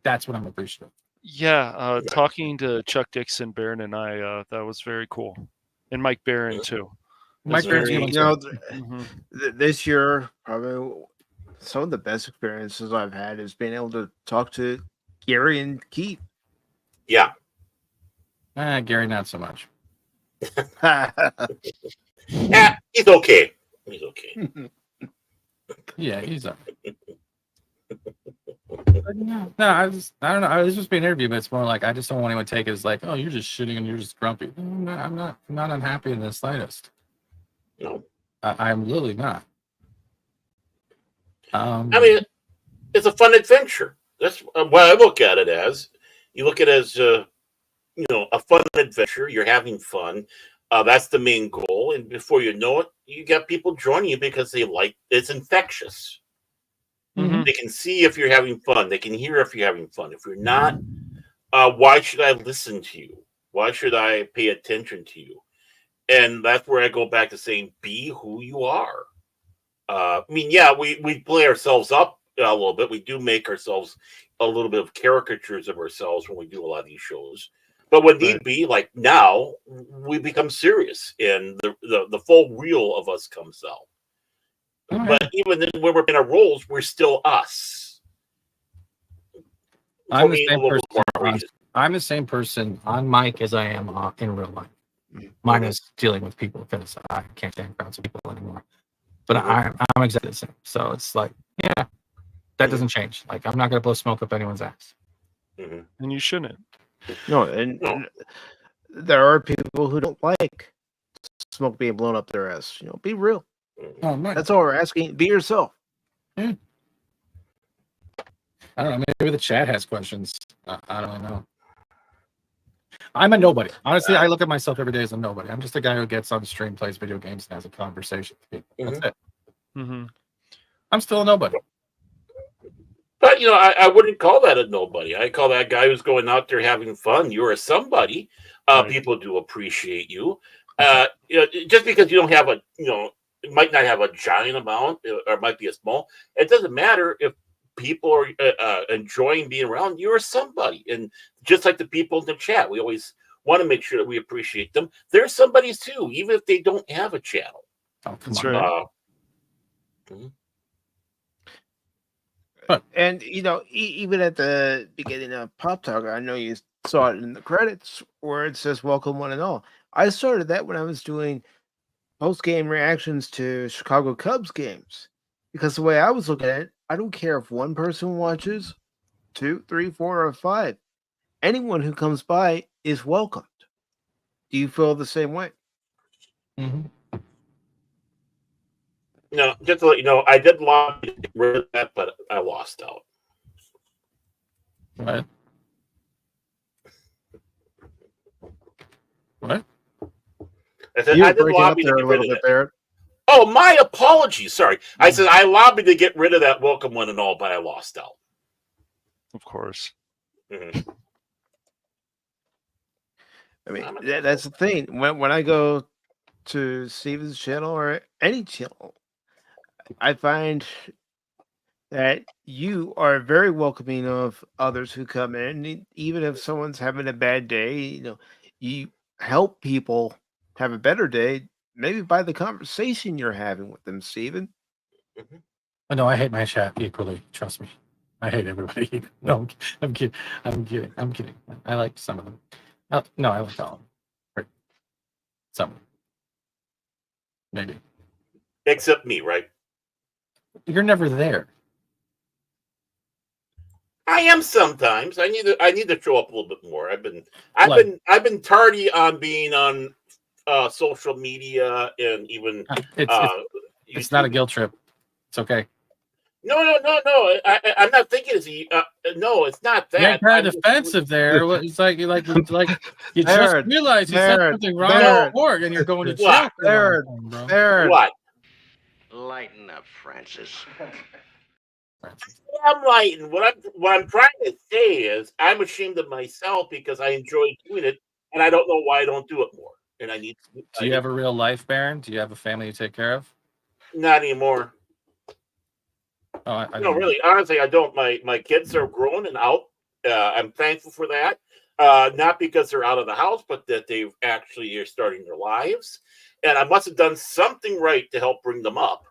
that's what I'm appreciative. Yeah, talking to Chuck Dixon, Baron, and I, that was very cool, and Mike Baron too. Mike Baron, this year probably some of the best experiences I've had is being able to talk to Gary and Keith. Yeah, Gary, not so much. Yeah, he's okay. He's okay. Yeah, he's up. No, I don't know. I was just being interviewed, but it's more like I just don't want anyone to take it as like, oh, you're just shitting and you're just grumpy. I'm not unhappy in the slightest. No, I'm literally not. I mean, it's a fun adventure. That's what I look at it as. You look at it as a fun adventure. You're having fun. That's the main goal. And before you know it, you got people joining you because they like it's infectious. They can see if you're having fun. They can hear if you're having fun. If you're not, why should I listen to you? Why should I pay attention to you? And that's where I go back to saying, be who you are. I mean, yeah, we play ourselves up a little bit. We do make ourselves a little bit of caricatures of ourselves when we do a lot of these shows. But when need be, like now, we become serious, and the full real of us comes out. But even then, when we're in our roles, we're still us. I'm the same person on mic as I am in real life. Mine is dealing with people because I can't stand crowds of people anymore. But I'm exactly the same. So it's like, that doesn't change. Like I'm not going to blow smoke up anyone's ass. And you shouldn't. No, and there are people who don't like smoke being blown up their ass. Be real. That's all we're asking. Be yourself. I don't know. Maybe the chat has questions. I don't know. I'm a nobody. Honestly, I look at myself every day as a nobody. I'm just a guy who gets on the stream, plays video games, and has a conversation with people. That's it. I'm still a nobody. But I wouldn't call that a nobody. I call that a guy who's going out there having fun. You're a somebody. People do appreciate you. Just because you don't have it might not have a giant amount or might be a small. It doesn't matter if people are enjoying being around. You're somebody, and just like the people in the chat, we always want to make sure that we appreciate them. They're somebody's too, even if they don't have a channel. That's right. And even at the beginning of Pop Talk, I know you saw it in the credits where it says "Welcome, one and all." I started that when I was doing post-game reactions to Chicago Cubs games, Because the way I was looking at it, I don't care if one person watches, 2, 3, 4, or 5. Anyone who comes by is welcomed. Do you feel the same way? Mm-hmm. No, just to let you know, I did lobby to get rid of that, but I lost out. What? What? I said You're I did breaking up lobby to there get a rid little of bit, that. Barrett. Oh, my apologies. Sorry. I said I lobbied to get rid of that welcome one and all, but I lost out. Of course. Mm-hmm. I mean, that's the thing. When I go to Steven's channel or any channel, I find that you are very welcoming of others who come in. Even if someone's having a bad day, you help people have a better day, maybe by the conversation you're having with them, Steven. Mm-hmm. Oh, no, I hate my chat equally. Trust me. I hate everybody. No, I'm kidding. I'm kidding. I like some of them. No, I like all of them. Right. Some. Maybe. Except me, right? You're never there. I am sometimes. I need to show up a little bit more. I've been tardy on being on social media and even It's not a guilt trip. It's okay. No. I'm not thinking it's no. It's not that. You're kind of defensive there. It's like you just Barrett, realized you said something wrong Barrett, at work, and you're going to jail. What? for a Barrett, long time, bro. Barrett. What? Lighten up, Francis. I'm lighting. What I'm trying to say is I'm ashamed of myself because I enjoy doing it, and I don't know why I don't do it more. And I need. Do you have a real life, Baron? Do you have a family to take care of? Not anymore. Oh, I No, don't really, honestly, I don't. My kids are grown and out. I'm thankful for that. Not because they're out of the house, but that they actually are starting their lives. And I must have done something right to help bring them up.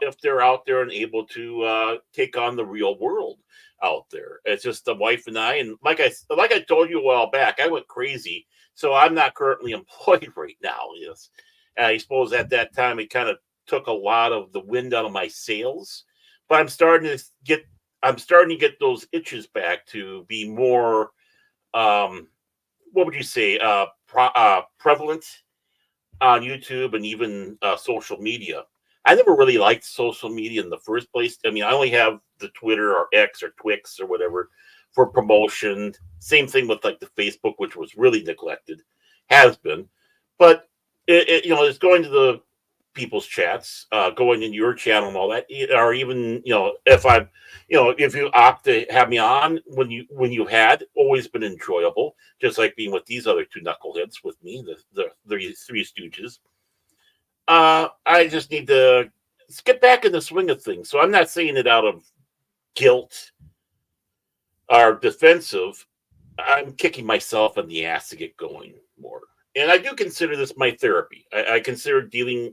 If they're out there and able to take on the real world out there, it's just the wife and I. And like I told you a while back, I went crazy, so I'm not currently employed right now. Yes, I suppose at that time it kind of took a lot of the wind out of my sails. But I'm starting to get those itches back to be more, what would you say, prevalent on YouTube and even social media. I never really liked social media in the first place. I mean, I only have the Twitter or X or Twix or whatever for promotion. Same thing with like the Facebook, which was really neglected, has been. But it's going to the people's chats, going in your channel and all that, or even if you opt to have me on when you had always been enjoyable, just like being with these other two knuckleheads with me, the three stooges. I just need to get back in the swing of things. So I'm not saying it out of guilt or defensive. I'm kicking myself in the ass to get going more. And I do consider this my therapy. I consider being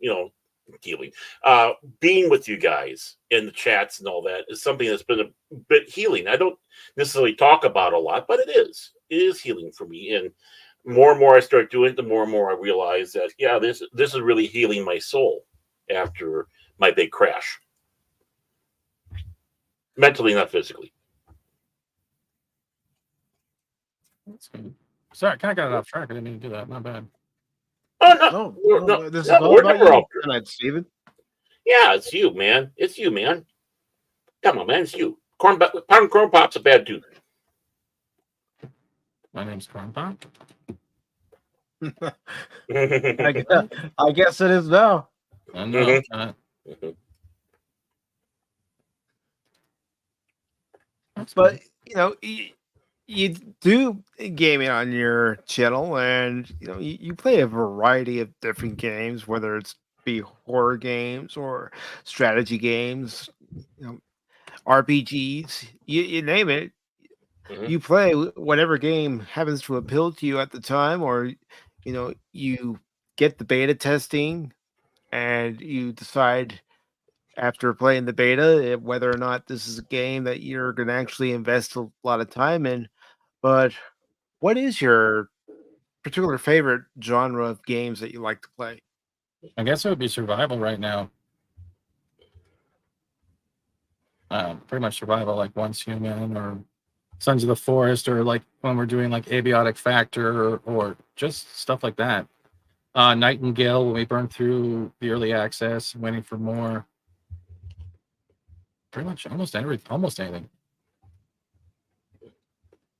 with you guys in the chats and all that is something that's been a bit healing. I don't necessarily talk about a lot, but it is healing for me. And more and more I start doing it, the more and more I realize that, yeah, this is really healing my soul after my big crash. Mentally, not physically. Sorry, kind of got it off track. I didn't mean to do that. My bad. Oh, no. This is all about you tonight, Steven. Yeah, it's you, man. It's you, man. Come on, man. It's you. Corn Pop's a bad dude. My name's Corn Pop. I guess it is now. I know. But you do gaming on your channel, and you play a variety of different games, whether it's be horror games or strategy games, RPGs, you name it. Mm-hmm. You play whatever game happens to appeal to you at the time, or you get the beta testing and you decide after playing the beta whether or not this is a game that you're going to actually invest a lot of time in. But what is your particular favorite genre of games that you like to play? I guess it would be survival right now. pretty much survival, like Once Human or Sons of the Forest, or like when we're doing like Abiotic Factor or just stuff like that. Nightingale, when we burned through the early access, waiting for more. Pretty much almost anything.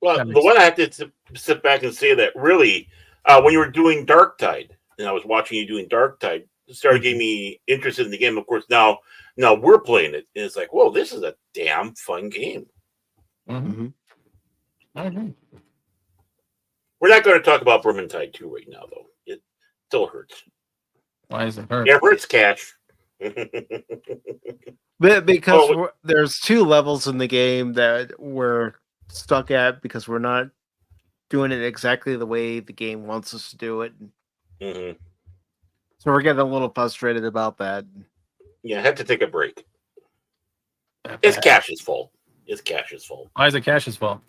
Well, the one I have to sit back and say that really, when you were doing Dark Tide, and I was watching you doing Dark Tide, it started getting me interested in the game. Of course, now we're playing it, and it's like, whoa, this is a damn fun game. Mm-hmm. I agree. We're not going to talk about Vermintide 2 right now, though. It still hurts. Why does it hurt? Yeah, it hurts, Cash. Because there's 2 levels in the game that we're stuck at because we're not doing it exactly the way the game wants us to do it. Mm-hmm. So we're getting a little frustrated about that. Yeah, I had to take a break. It's Cash's fault. It's Cash's fault. Why is it Cash's fault?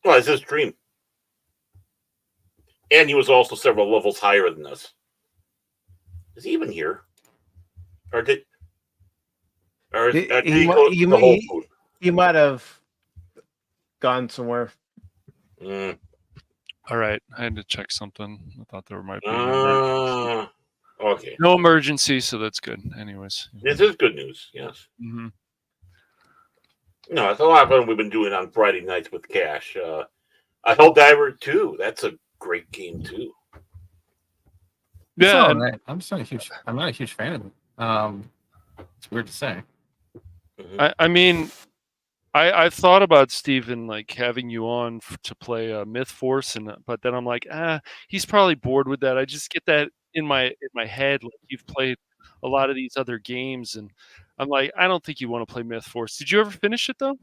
Well, it's his stream. And he was also several levels higher than us. Is he even here? Or did he go to the whole food? You might have gone somewhere. Mm. All right, I had to check something. I thought there might be an emergency. Okay. No emergency, so that's good. Anyways, this is good news. Yes. Mm-hmm. No, it's a lot of fun we've been doing on Friday nights with Cash. Helldiver 2. That's a great game too. Yeah, right. I'm not a huge fan of it. It's weird to say. Mm-hmm. I mean, I thought about Steven like having you on to play Myth Force, but then I'm like, he's probably bored with that. I just get that in my head. Like you've played a lot of these other games, and I'm like, I don't think you want to play Myth Force. Did you ever finish it though?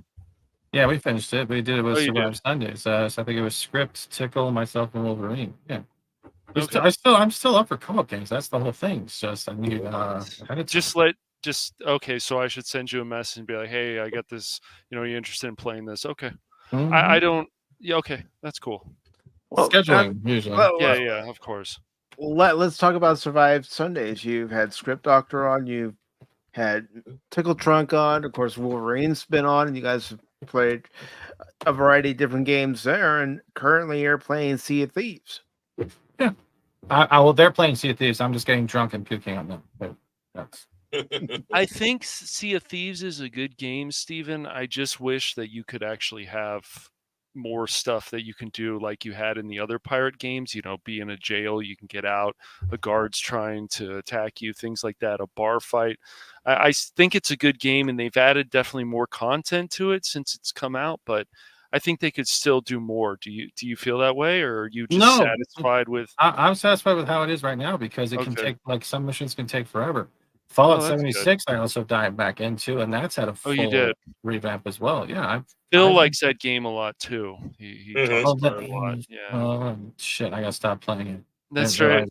Yeah, we finished it. We did it with you Survive did? Sundays. So I think it was Script, Tickle, myself, and Wolverine. Yeah. Okay. I'm still up for co-op games. That's the whole thing. It's just I need okay. So I should send you a message and be like, hey, I got this. You know, are you interested in playing this? Okay. Mm-hmm. I don't. Yeah. Okay, that's cool. Well, scheduling usually. Yeah, of course. Let's talk about Survive Sundays. You've had Script Doctor on. You've had Tickle Trunk on. Of course, Wolverine's been on, and you guys have played a variety of different games there. And currently, you're playing Sea of Thieves. Yeah. Well, they're playing Sea of Thieves. I'm just getting drunk and puking on them. But that's. I think Sea of Thieves is a good game, Steven. I just wish that you could actually have more stuff that you can do like you had in the other pirate games. You know, be in a jail, you can get out, a guard's trying to attack you, things like that, a bar fight. I think it's a good game, and they've added definitely more content to it since it's come out, but I think they could still do more. Do you feel that way, or are you just satisfied with? I'm satisfied with how it is right now because it can take some missions can take forever. Fallout 76, I also dived back into, and that's had a full revamp as well. Yeah, Phil likes that game a lot too. He talks about it a lot. Yeah. Oh shit! I gotta stop playing it. That's right.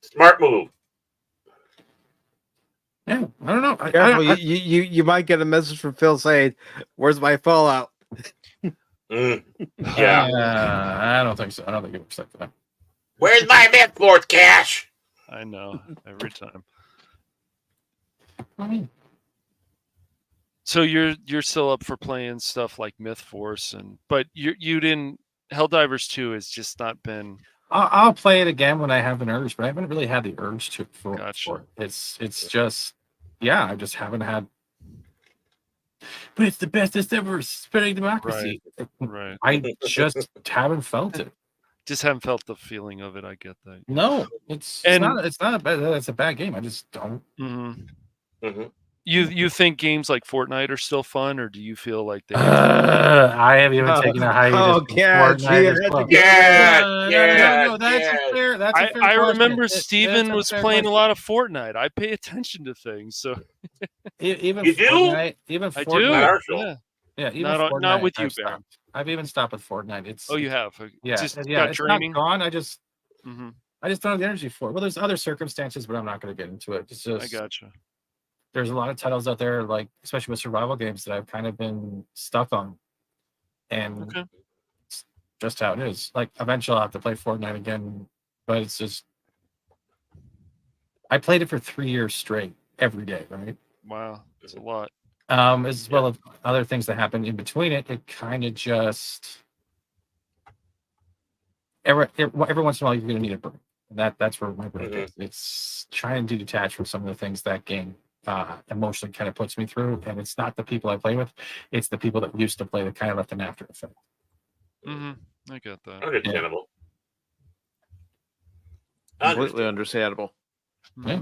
Smart move. Yeah, I don't know. Careful, you might get a message from Phil saying, "Where's my Fallout?" Yeah, I don't think so. I don't think it works like that. Where's my Myth Force, Cash? I know every time. So you're still up for playing stuff like Myth Force, but you didn't. Helldivers 2 has just not been. I'll play it again when I have an urge, but I haven't really had the urge to. Gotcha. It's just, I just haven't had. But it's the bestest ever spreading democracy. Right. I just haven't felt it. Just haven't felt the feeling of it. I get that. No, it's not bad. It's a bad game. I just don't. Mm-hmm. Mm-hmm. You think games like Fortnite are still fun, or do you feel like they? I have even taken a hiatus. Fortnite No, that's a fair. That's a fair. I remember Steven was playing a lot of Fortnite. I pay attention to things, so even you do? Fortnite, even Fortnite, yeah, even Fortnite, not with you, Baron. I've even stopped with Fortnite. It's you have, just got it's dreaming. not gone. I just don't have the energy for it. Well, there's other circumstances, but I'm not going to get into it. It's just I gotcha. There's a lot of titles out there, like especially with survival games, that I've kind of been stuck on, and it's just how it is. Like eventually, I'll have to play Fortnite again, but it's just I played it for 3 years straight, every day, right? Wow, that's a lot. As well as other things that happened in between it. It kind of just every once in a while you're going to need a break. That's where my break is. It's trying to detach from some of the things that game emotionally kind of puts me through, and it's not the people I play with; it's the people that used to play that kind of left an after effect. I get that. Understandable. Completely understandable. Yeah.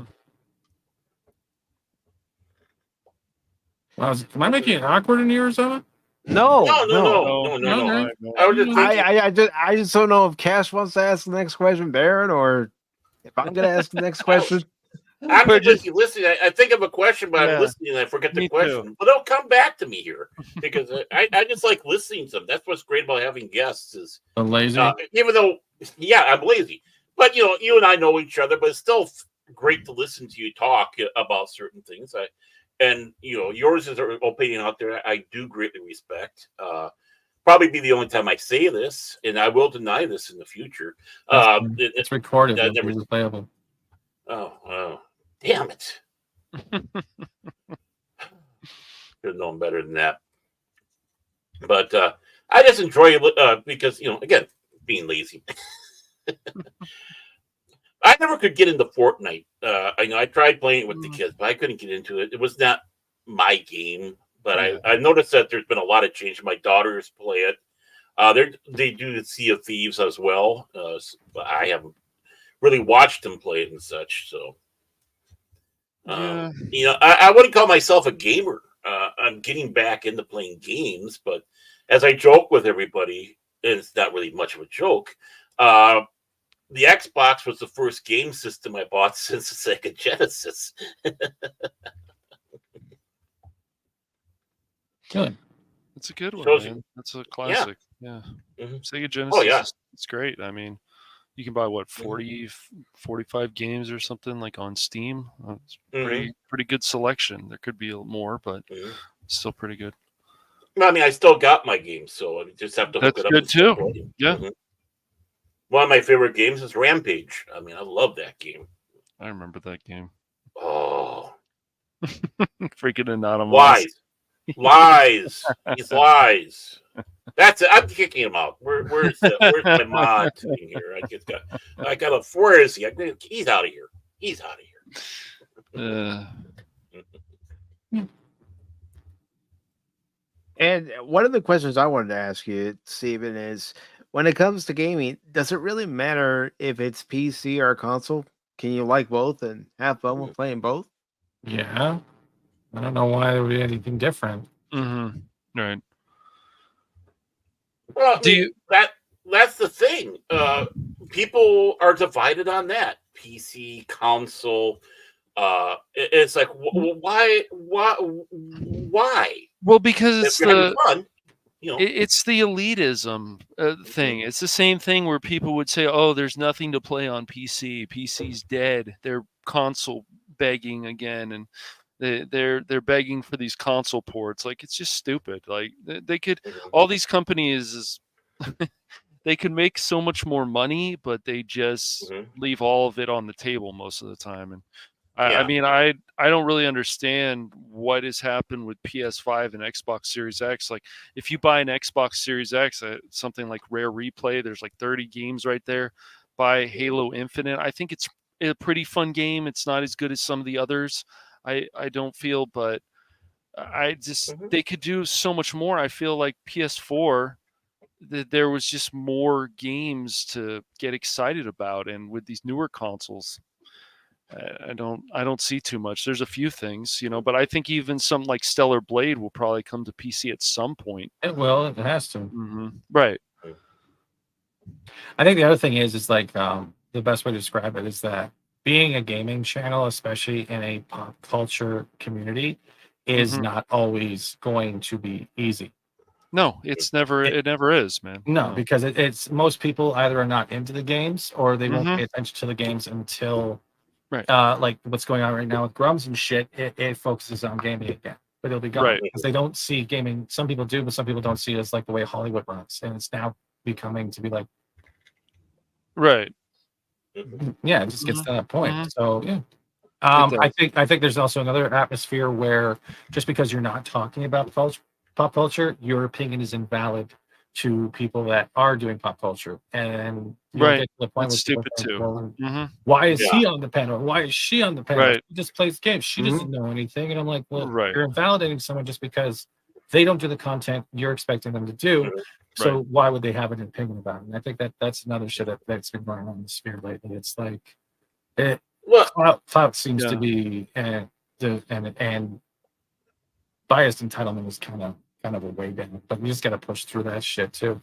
Wow, am I making it awkward in here or something? No. Okay. I was just thinking. I just don't know if Cash wants to ask the next question, Baron, or if I'm going to ask the next question. I'm just listening. I think of a question, but I'm listening and I forget the question. Too. But they'll come back to me here because I just like listening to them. That's what's great about having guests is lazy. Even though, I'm lazy, but you and I know each other. But it's still great to listen to you talk about certain things. And yours is an opinion out there I do greatly respect. Probably be the only time I say this, and I will deny this in the future. It's recorded. It's replayable. Oh, damn it! Should have known better than that. But I just enjoy it because again, being lazy. I never could get into Fortnite. I tried playing it with the kids, but I couldn't get into it. It was not my game. But I noticed that there's been a lot of change. My daughters play it. They do the Sea of Thieves as well. But I haven't really watched them play it and such. So, I wouldn't call myself a gamer. I'm getting back into playing games, but as I joke with everybody, and it's not really much of a joke. The Xbox was the first game system I bought since the Sega Genesis. Good. That's a good one, Shows man. That's a classic. Yeah. Sega Genesis. Oh, yeah. It's great. I mean, you can buy 40, 45 games or something like on Steam. It's pretty good selection. There could be a more, but it's still pretty good. I mean, I still got my games, so I just have to hook it up. That's good too. Yeah. One of my favorite games is Rampage. I mean, I love that game. I remember that game. Oh. Freaking anonymous. Lies. He's lies. That's it. I'm kicking him out. Where's my mod in here? I got a. Where is he? He's out of here. He's out of here. And one of the questions I wanted to ask you, Steven, is when it comes to gaming, does it really matter if it's PC or console? Can you like both and have fun with playing both? Yeah. I don't know why there would be anything different. Right. Well, that's the thing. People are divided on that. PC, console. It's like, why? Well, because it's fun. It's the elitism thing. It's the same thing where people would say, "Oh, there's nothing to play on PC. PC's dead. They're console begging again," and they're begging for these console ports. Like, it's just stupid. Like, they could, all these companies they could make so much more money, but they just leave all of it on the table most of the time. And I mean, I don't really understand what has happened with PS5 and Xbox Series X. Like, if you buy an Xbox Series X, something like Rare Replay, there's like 30 games right there. Buy Halo Infinite. I think it's a pretty fun game. It's not as good as some of the others, I don't feel, but I just they could do so much more. I feel like PS4, there was just more games to get excited about, and with these newer consoles, I don't see too much. There's a few things, but I think even something like Stellar Blade will probably come to PC at some point. It will. It has to. Right. I think the other thing is like the best way to describe it is that being a gaming channel, especially in a pop culture community, is not always going to be easy. No, it never is, man. No, because it's most people either are not into the games or they won't pay attention to the games until like what's going on right now with Grums and shit. It focuses on gaming again, but it'll be gone because they don't see gaming. Some people do, but some people don't see it as like the way Hollywood runs, and it's now becoming to be like right. Yeah, it just gets to that point. So yeah. I think there's also another atmosphere where just because you're not talking about pop culture, your opinion is invalid to people that are doing pop culture, and you'll Right. get to the point That's where people stupid think, too. well, Mhm. why is Yeah. he on the panel? Why is she on the panel? Right. She just plays games. She doesn't know anything. And I'm like, well, Right. you're invalidating someone just because they don't do the content you're expecting them to do. Mhm. So Right. why would they have an opinion about it? And I think that's another shit that's been going on in the sphere lately. It's like Well, clout seems to Yeah. be and biased entitlement is kind of a way down, but you just got to push through that shit too.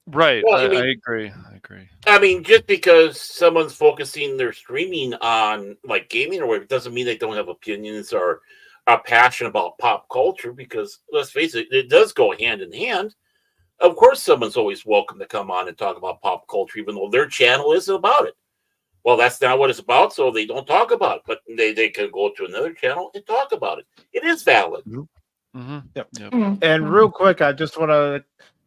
Right. Well, I I mean- agree. I agree. I mean, just because someone's focusing their streaming on like gaming or whatever doesn't mean they don't have opinions or a passion about pop culture. Because let's face it, it does go hand in hand. Of course, someone's always welcome to come on and talk about pop culture, even though their channel isn't about it. Well, that's not what it's about, so they don't talk about it. But they can go to another channel and talk about it. It is valid. Mm-hmm. Yep. Yep. And real quick, I just want to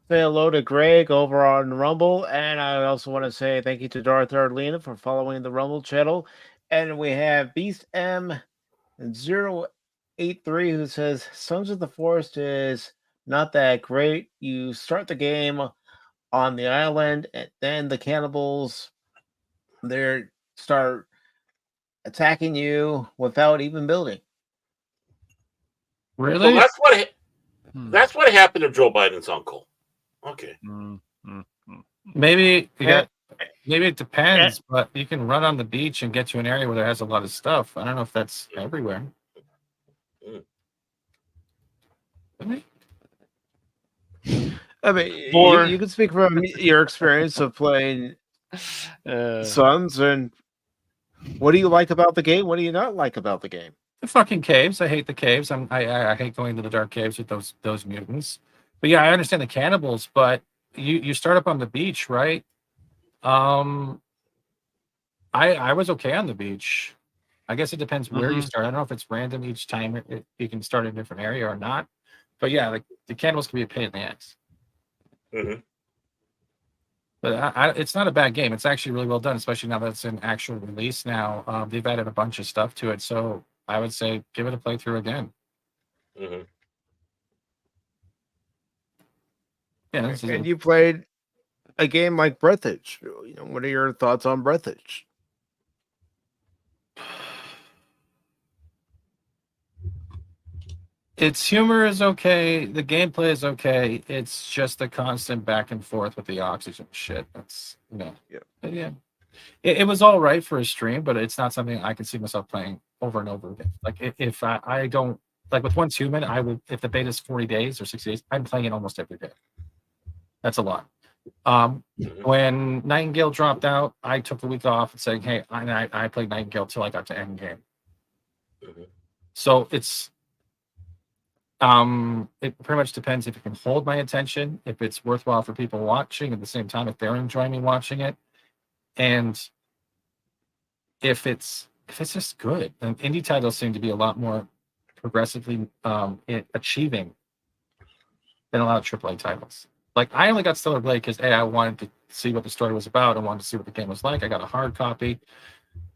say hello to Greg over on Rumble, and I also want to say thank you to Darth Arlena for following the Rumble channel. And we have Beast M083 who says Sons of the Forest is not that great. You start the game on the island, and then the cannibals they start attacking you without even building. Really? So Hmm. that's what happened to Joe Biden's uncle. Okay. Mm, mm, Maybe you Yeah. got. Maybe it depends, but you can run on the beach and get to an area where there has a lot of stuff. I don't know if that's everywhere. Mm. Maybe. I mean, Or- you can speak from your experience of playing Sons, and what do you like about the game? What do you not like about the game? The fucking caves. I hate the caves. I hate going to the dark caves with those mutants. But yeah, I understand the cannibals. But you start up on the beach, right? I was okay on the beach. I guess it depends where you Mhm. start. I don't know if it's random each time you can start in a different area or not. But yeah, like the cannibals can be a pain in the ass. Mhm. But it's not a bad game. It's actually really well done, especially now that it's in actual release now. They've added a bunch of stuff to it. So I would say give it a playthrough again. Mhm. Yeah, this is And you played a game like Breathage. You know, what are your thoughts on Breathage? its humor is okay. The gameplay is okay. It's just the constant back and forth with the oxygen shit. That's Yeah. But yeah. It was all right for a stream, but it's not something I can see myself playing over and over again. Like if I don't like with Once Human, I would if the beta is 40 days or 60 days, I'm playing it almost every day. That's a lot. When Nightingale dropped out, I took a week off and saying, hey, I played Nightingale till I got to end game. Mhm. So it pretty much depends if it can hold my attention, if it's worthwhile for people watching at the same time, if they're enjoying me watching it, and if it's just good. And indie titles seem to be a lot more progressively achieving than a lot of AAA titles. Like I only got Stellar Blade because I wanted to see what the story was about. I wanted to see what the game was like. I got a hard copy,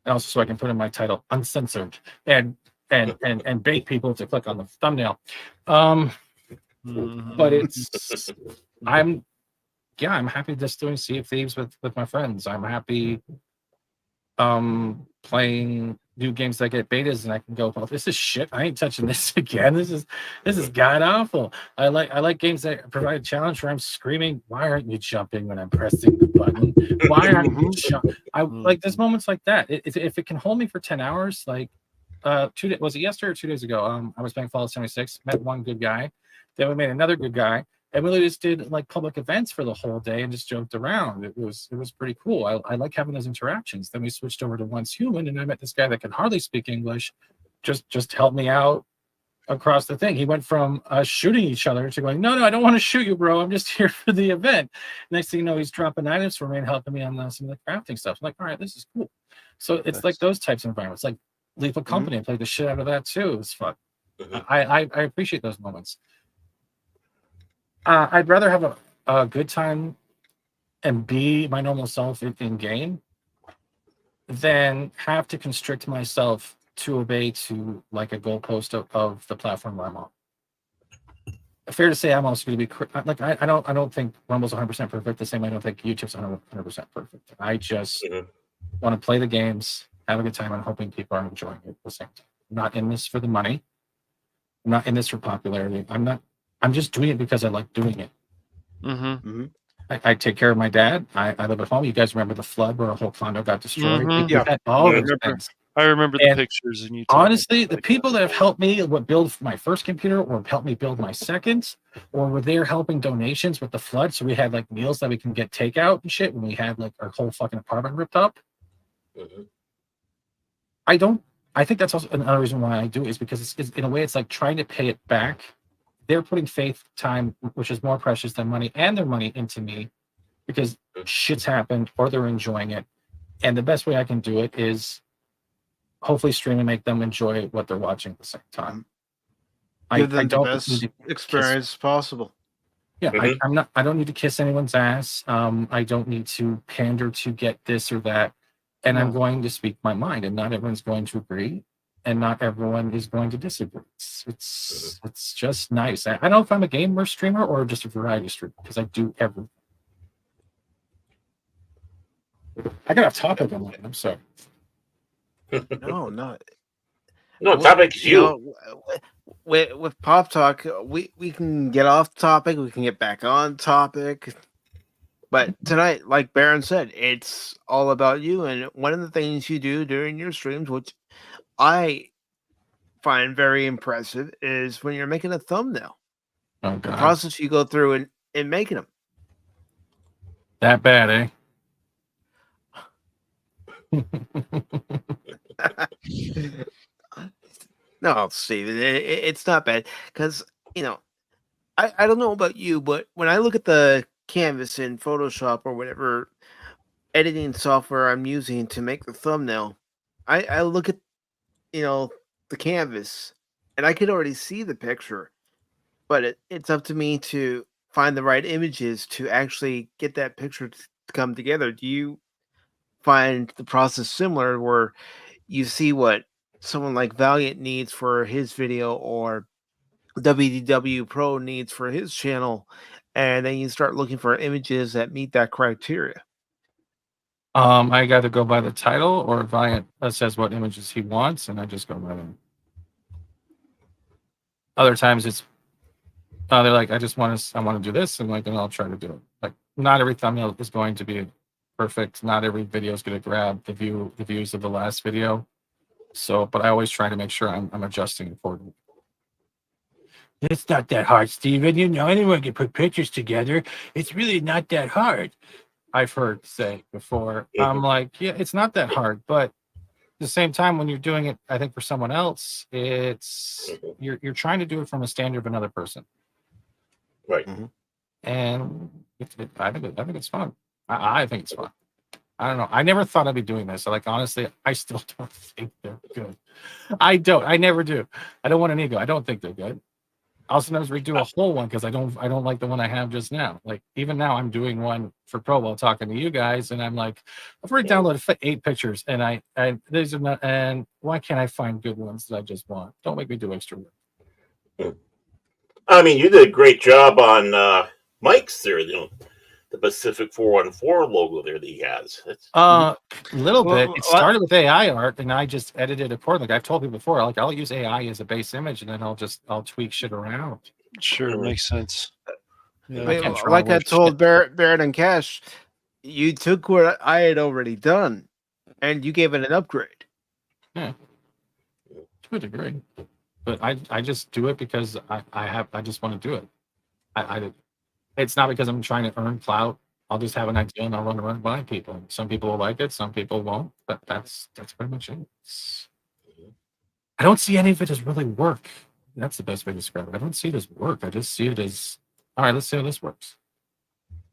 and also so I can put in my title uncensored and bait people to click on the thumbnail. But it's I'm happy just doing Sea of Thieves with my friends. I'm happy playing new games that get betas and I can go, well, this is shit. I ain't touching this again. This is god awful. I like games that provide a challenge where I'm screaming, why aren't you jumping when I'm pressing the button? Why aren't you jumping? I like there's moments like that. If it can hold me for 10 hours, like was it yesterday or 2 days ago? I was playing Fallout 76, met one good guy, then we made another good guy. And we just did like public events for the whole day and just joked around. It was pretty cool. I like having those interactions. Then we switched over to Once Human, and I met this guy that can hardly speak English. Just help me out across the thing. He went from shooting each other to going, no, I don't want to shoot you, bro. I'm just here for the event. Next thing you know, he's dropping items for me and helping me on some of the crafting stuff. I'm like, all right, this is cool. So it's like those types of environments, like Lethal Company. I played the shit out of that too. It was fun. I appreciate those moments. I'd rather have a good time and be my normal self in game than have to constrict myself to obey to like a goalpost of the platform where I'm on. Fair to say, I'm also going to be like I don't think Rumble's 100% perfect. The same I don't think YouTube's 100% perfect. I just want to play the games, have a good time, and hoping people are enjoying it at the same time. I'm not in this for the money. I'm not in this for popularity. I'm just doing it because I like doing it. I take care of my dad. I live at home. You guys remember the flood where a whole condo got destroyed? All those things. I remember the pictures and you. Honestly, the people that have helped me build my first computer or helped me build my second, or were there helping donations with the flood, so we had like meals that we can get takeout and shit when we had like our whole fucking apartment ripped up. I think that's also another reason why I do it, is because it's in a way it's like trying to pay it back. They're putting faith, time, which is more precious than money, and their money into me because shit's happened or they're enjoying it. And the best way I can do it is hopefully stream and make them enjoy what they're watching at the same time. Give them the best experience possible. Yeah, I don't need to kiss anyone's ass. I don't need to pander to get this or that. And I'm going to speak my mind, and not everyone's going to agree, and not everyone is going to disagree. It's just nice. I don't know if I'm a gamer streamer or just a variety streamer, because I do everything. I got off topic on that. I'm sorry. No, topic's you. With Pop Talk, we can get off topic, we can get back on topic. But tonight, like Baron said, it's all about you. And one of the things you do during your streams, which I find very impressive, is when you're making a thumbnail. Oh, God. The process you go through in making them. That bad, eh? No, Steve, it's not bad. Because, I don't know about you, but when I look at the canvas in Photoshop or whatever editing software I'm using to make the thumbnail, I look at the canvas and I could already see the picture, but it's up to me to find the right images to actually get that picture to come together. Do you find the process similar, where you see what someone like Valiant needs for his video or WDW Pro needs for his channel, and then you start looking for images that meet that criteria? I got to go by the title, or Valiant says what images he wants, and I just go by them. Other times it's they're like, I want to do this, and like, and I'll try to do it. Like, not every thumbnail is going to be perfect. Not every video is going to grab the views of the last video. So, but I always try to make sure I'm adjusting accordingly. It's not that hard, Steven. Anyone can put pictures together. It's really not that hard. I've heard say before. I'm like, yeah, it's not that hard. But at the same time, when you're doing it, I think for someone else, it's you're trying to do it from a standard of another person. Right. And I think it's fun. I think it's fun. I don't know. I never thought I'd be doing this. So, like, honestly, I still don't think they're good. I never do. I don't want an ego. I don't think they're good. I'll sometimes redo a whole one because I don't like the one I have just now. Like, even now, I'm doing one for pro while talking to you guys, and I'm like, I've already downloaded 8 pictures, and these are not. And why can't I find good ones that I just want? Don't make me do extra work. I mean, you did a great job on Mike's there. The Pacific414 logo there that he has. A little bit. It started with AI art, and I just edited accordingly. Like I've told you before, like I'll use AI as a base image, and then I'll tweak shit around. Sure, makes sense. Yeah, I told Baron and Cash, you took what I had already done, and you gave it an upgrade. Yeah, to a degree, but I just do it because I just want to do it. It's not because I'm trying to earn clout. I'll just have an idea and I'll run by people. Some people will like it, some people won't. But that's pretty much it. I don't see any of it as really work. That's the best way to describe it. I don't see it as work. I just see it as, all right, let's see how this works.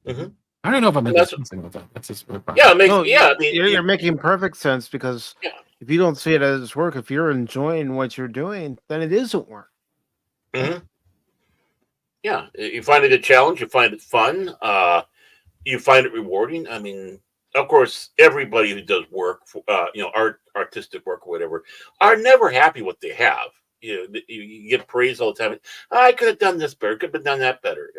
Mm-hmm. I don't know if I'm making sense with that. That's just really you're making perfect sense, because if you don't see it as work, if you're enjoying what you're doing, then it isn't work. Mm-hmm. Yeah, you find it a challenge. You find it fun. You find it rewarding. I mean, of course, everybody who does work, artistic work or whatever, are never happy what they have. You get praise all the time. I could have done this better. Could have done that better.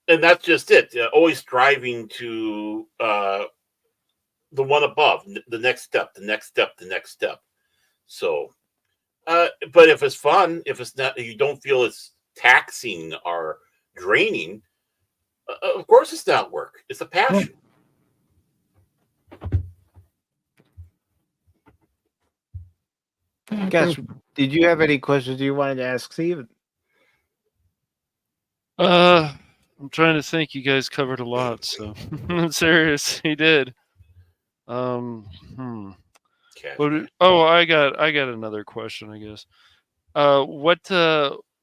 And that's just it. Always striving to the one above, the next step, the next step, the next step. So, but if it's fun, if it's not, you don't feel it's taxing or draining. Of course, it's not work. It's a passion. Guess, did you have any questions you wanted to ask Steven? I'm trying to think. You guys covered a lot, so I'm serious. He did. I got another question, I guess.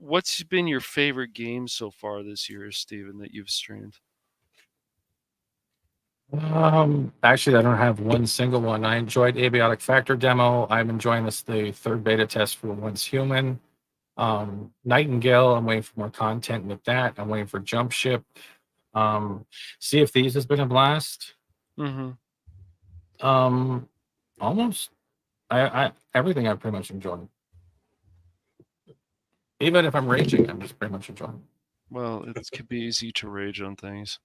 What's been your favorite game so far this year, Steven, that you've streamed? Actually, I don't have one single one. I enjoyed Abiotic Factor demo. I'm enjoying the third beta test for Once Human. Nightingale, I'm waiting for more content with that. I'm waiting for Jump Ship. Sea of Thieves has been a blast. Mm-hmm. Almost I everything I've pretty much enjoyed. Even if I'm raging, I'm just pretty much enjoying. Well, it could be easy to rage on things.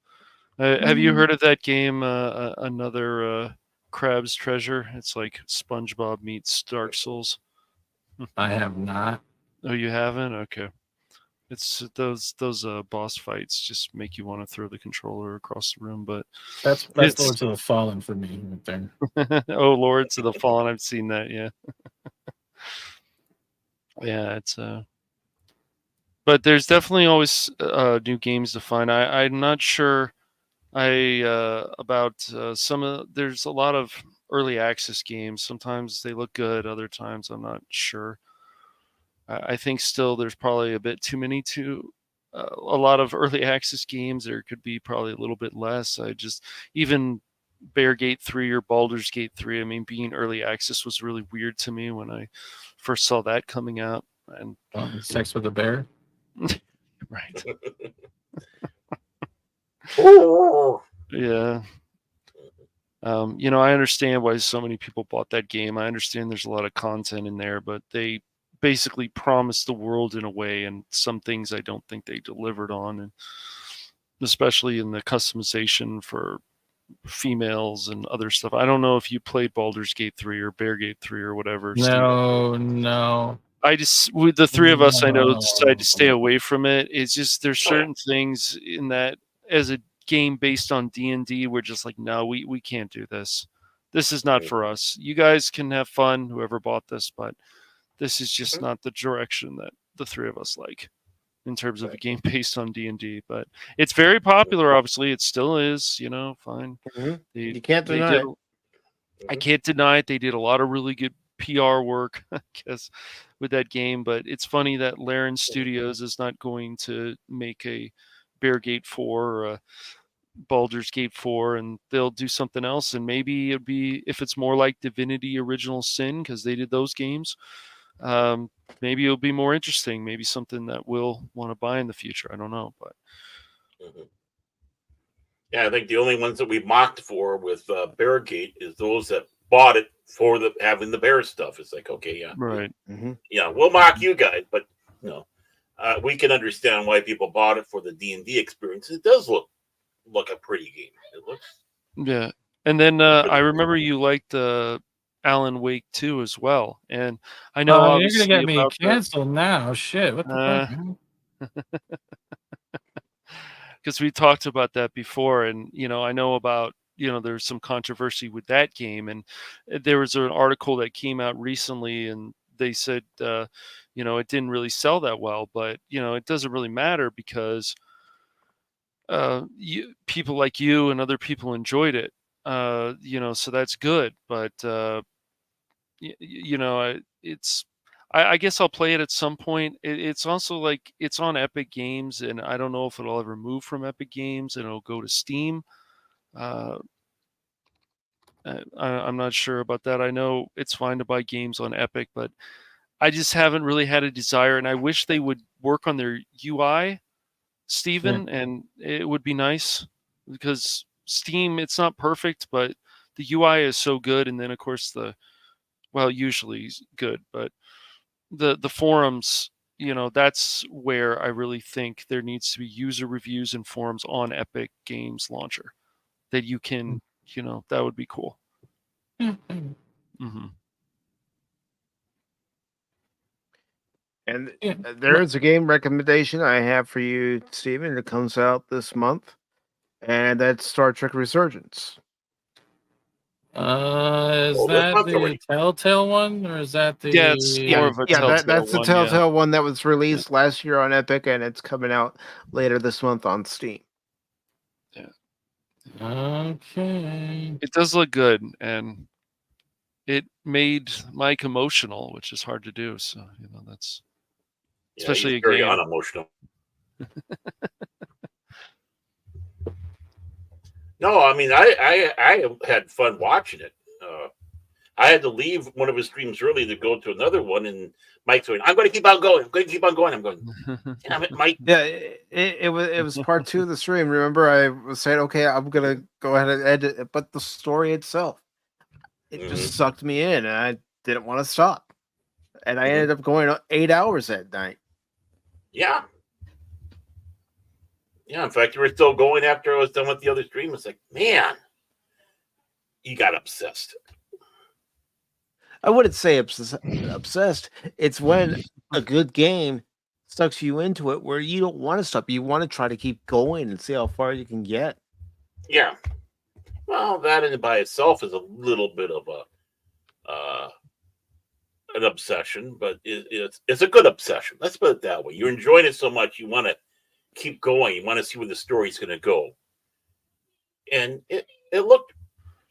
Have you heard of that game, Another Crab's Treasure? It's like SpongeBob meets Dark Souls. I have not. Oh, you haven't? Okay. It's those boss fights just make you want to throw the controller across the room, but that's Lords of the Fallen for me right there. Oh, Lords of the Fallen, I've seen that, yeah. Yeah, it's but there's definitely always new games to find. I'm not sure about some of. There's a lot of early access games. Sometimes they look good, other times I'm not sure. I think still there's probably a bit too many a lot of early access games. There could be probably a little bit less. Even Bear Gate 3 or Baldur's Gate 3, I mean, being early access was really weird to me when I first saw that coming out. And Sex with a Bear? Right. Yeah. I understand why so many people bought that game. I understand there's a lot of content in there, but they basically promised the world in a way, and some things I don't think they delivered on, and especially in the customization for females and other stuff. I don't know if you played Baldur's Gate 3 or Bear Gate 3 or whatever. No. I just, with the three of us, I know, decided to stay away from it. It's just there's certain things in that as a game based on D&D, we're just like, no, we can't do this. This is not for us. You guys can have fun, whoever bought this, but this is just not the direction that the three of us like in terms of a game based on D&D. But it's very popular, obviously. It still is, fine. You can't deny it. I can't deny it. They did a lot of really good PR work, I guess, with that game. But it's funny that Laren Studios is not going to make a Bear Gate 4 or a Baldur's Gate 4, and they'll do something else. And maybe it'd be, if it's more like Divinity Original Sin, because they did those games, maybe it'll be more interesting. Maybe something that we'll want to buy in the future. I don't know, but yeah, I think the only ones that we mocked for with Bear Gate is those that bought it for having the bear stuff. It's like, okay, yeah, right, yeah, we'll mock you guys, but we can understand why people bought it for the D&D experience. It does look a pretty game. It looks, yeah. And then I remember you liked Alan Wake 2 as well, and I know you're gonna get me canceled now. Shit, what the fuck? Because we talked about that before, and I know about there's some controversy with that game, and there was an article that came out recently, and they said it didn't really sell that well, but it doesn't really matter because people like you and other people enjoyed it, so that's good. But I guess I'll play it at some point. It's also like it's on Epic Games, and I don't know if it'll ever move from Epic Games and it'll go to Steam. I'm not sure about that. I know it's fine to buy games on Epic, but I just haven't really had a desire, and I wish they would work on their UI, Steven, and it would be nice because Steam, it's not perfect, but the UI is so good, and then of course usually good, but the forums, that's where I really think there needs to be user reviews and forums on Epic Games Launcher that you can, that would be cool. Mm-hmm. And there's a game recommendation I have for you, Steven. It comes out this month, and that's Star Trek Resurgence. Is that the Telltale one, or is that the? Yeah, it's more of a Telltale that's the one, Telltale one that was released last year on Epic, and it's coming out later this month on Steam. Yeah. Okay. It does look good, and it made Mike emotional, which is hard to do. So that's especially very unemotional. No, I mean, I had fun watching it. I had to leave one of his streams early to go to another one, and Mike's going, I'm going to keep on going. I'm going to keep on going. I'm going, damn it, Mike. Yeah, it was part 2 of the stream. Remember, I was saying, okay, I'm going to go ahead and edit it, but the story itself, it just sucked me in, and I didn't want to stop. And I ended up going 8 hours that night. Yeah. Yeah, in fact, you were still going after I was done with the other stream. It's like, man, you got obsessed. I wouldn't say obsessed. It's when a good game sucks you into it where you don't want to stop. You want to try to keep going and see how far you can get. Yeah. Well, that in by itself is a little bit of an obsession, but it's a good obsession. Let's put it that way. You're enjoying it so much, you want to keep going. You want to see where the story's going to go. And it looked,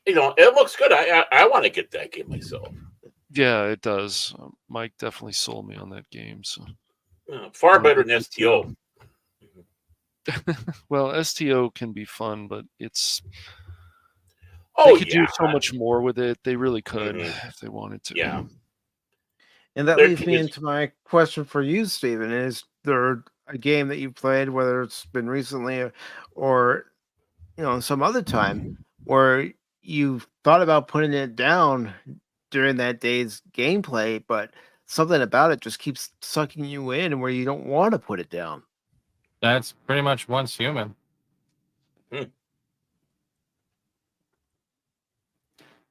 it looks good. I want to get that game myself. Yeah, it does. Mike definitely sold me on that game. So far better than STO. Well, STO can be fun, but it's they could do so much more with it. They really could if they wanted to. Yeah. And that leads me into my question for you, Steven. Is there a game that you've played, whether it's been recently or some other time, where you've thought about putting it down during that day's gameplay, but something about it just keeps sucking you in where you don't want to put it down? That's pretty much Once Human.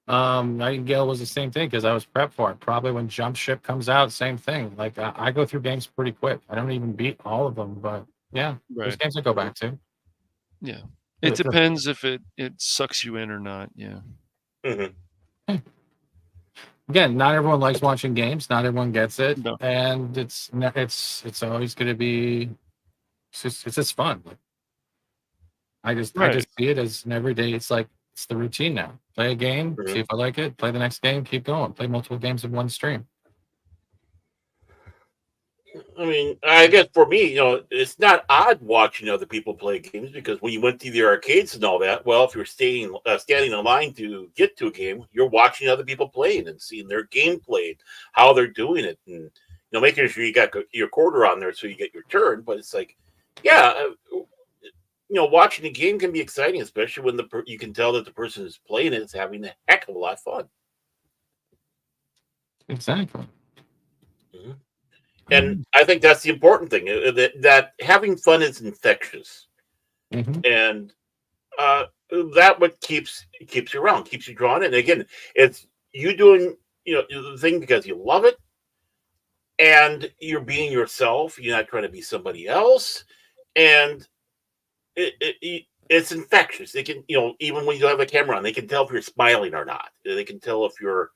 Nightingale was the same thing because I was prepped for it. Probably when Jump Ship comes out, same thing. Like I go through games pretty quick. I don't even beat all of them, but yeah, there's games I go back to. Yeah, it depends if it sucks you in or not. Yeah. Again, not everyone likes watching games. Not everyone gets it, No. and it's always going to be. It's just fun. Like, I just see it as an everyday. It's like it's the routine now. Play a game, see if I like it. Play the next game, keep going. Play multiple games in one stream. I mean, I guess for me, it's not odd watching other people play games because when you went to the arcades and all that, well, if you're standing in line to get to a game, you're watching other people playing and seeing their gameplay, how they're doing it, and making sure you got your quarter on there so you get your turn. But it's like, watching a game can be exciting, especially when you can tell that the person who's playing it is having a heck of a lot of fun. Exactly. And I think that's the important thing, that having fun is infectious. And that what keeps you around, keeps you drawn in. Again, it's you doing the thing because you love it, and you're being yourself. You're not trying to be somebody else, and it's infectious. They can, even when you have a camera on, they can tell if you're smiling or not. They can tell if you're,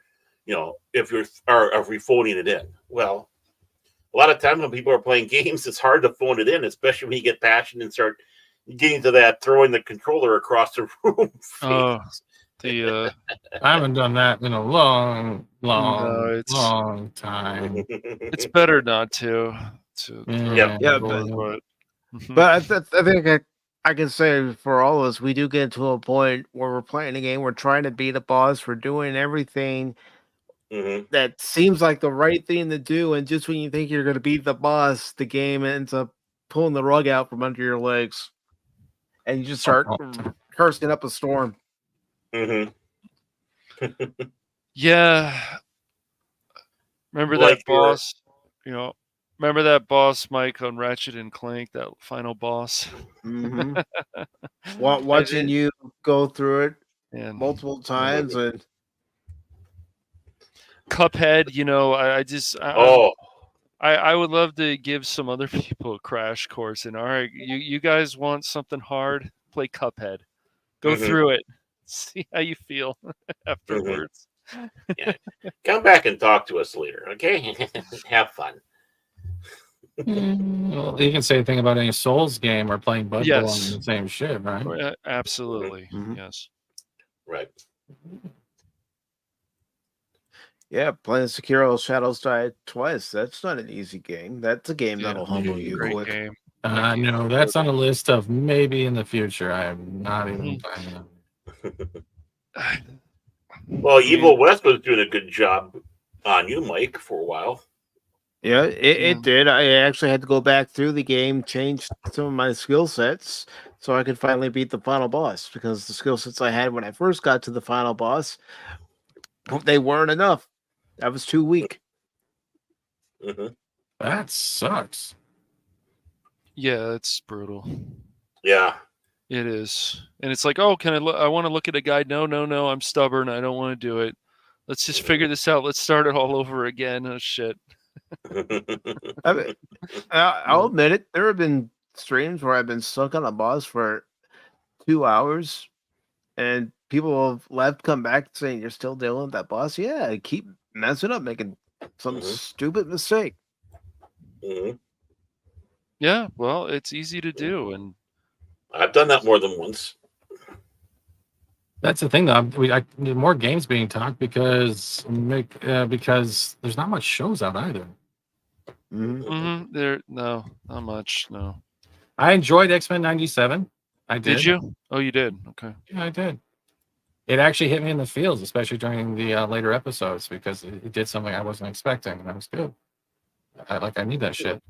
if you're phoning it in. Well, a lot of times when people are playing games, it's hard to phone it in, especially when you get passionate and start getting to that throwing the controller across the room. I haven't done that in a long time. It's better not to. But I think I can say for all of us, we do get to a point where we're playing a game, we're trying to beat a boss, we're doing everything that seems like the right thing to do, and just when you think you're going to beat the boss, the game ends up pulling the rug out from under your legs, and you just start cursing up a storm. Mm-hmm. Yeah. Remember Like that boss? You know, remember that boss, Mike, on Ratchet and Clank, that final boss? Mm-hmm. Watching you go through it multiple times and Cuphead, you know, I would love to give some other people a crash course. And all right, you guys want something hard? Play Cuphead. Go through it. See how you feel afterwards. Yeah. Come back and talk to us later, okay? Have fun. Well, you can say anything about any Souls game or playing Bloodborne Yes. and the same shit, right? Absolutely. Mhm. Yes. Right. yeah, playing Sekiro Shadows Die Twice. That's not an easy game. That's a game that'll humble you Great quick. game. No, that's on a list of maybe in the future. I am not even playing it. Well, Evil West was doing a good job on you, Mike, for a while. Yeah, it did. I actually had to go back through the game, change some of my skill sets so I could finally beat the final boss because the skill sets I had when I first got to the final boss, they weren't enough. I was too weak. Mm-hmm. That sucks. Yeah, it's brutal. Yeah. It is. And it's like, oh, can I want to look at a guide. No, I'm stubborn. I don't want to do it. Let's just figure this out. Let's start it all over again. Oh, shit. I mean, I'll admit it. There have been streams where I've been stuck on a boss for 2 hours and people have left, come back saying, you're still dealing with that boss? Yeah, I keep messing up, making some stupid mistake. Mm-hmm. Yeah, well, it's easy to do. And I've done that more than once. That's the thing, though. More games being talked because there's not much shows out either. There, no, not much. No. I enjoyed X-Men '97. I did. Did you? Oh, you did. Okay. Yeah, I did. It actually hit me in the feels, especially during the later episodes, because it did something I wasn't expecting, and that was good. I need that shit.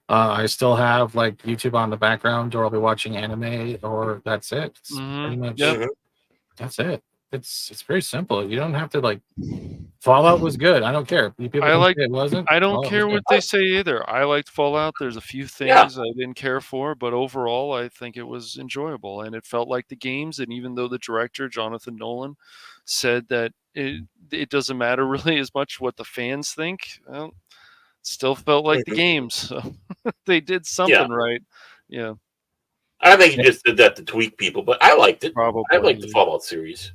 I still have like YouTube on the background, or I'll be watching anime, or that's it. It's pretty much. Yep. That's it. It's very simple. You don't have to like. Fallout was good. I don't care. People say it wasn't. I don't Fallout care was what they say either. I liked Fallout. There's a few things I didn't care for, but overall, I think it was enjoyable, and it felt like the games. And even though the director Jonathan Nolan said that it doesn't matter really as much what the fans think, well, it still felt like the games. So they did something right. Yeah. I think he just did that to tweak people, but I liked it. Probably. I liked the Fallout series.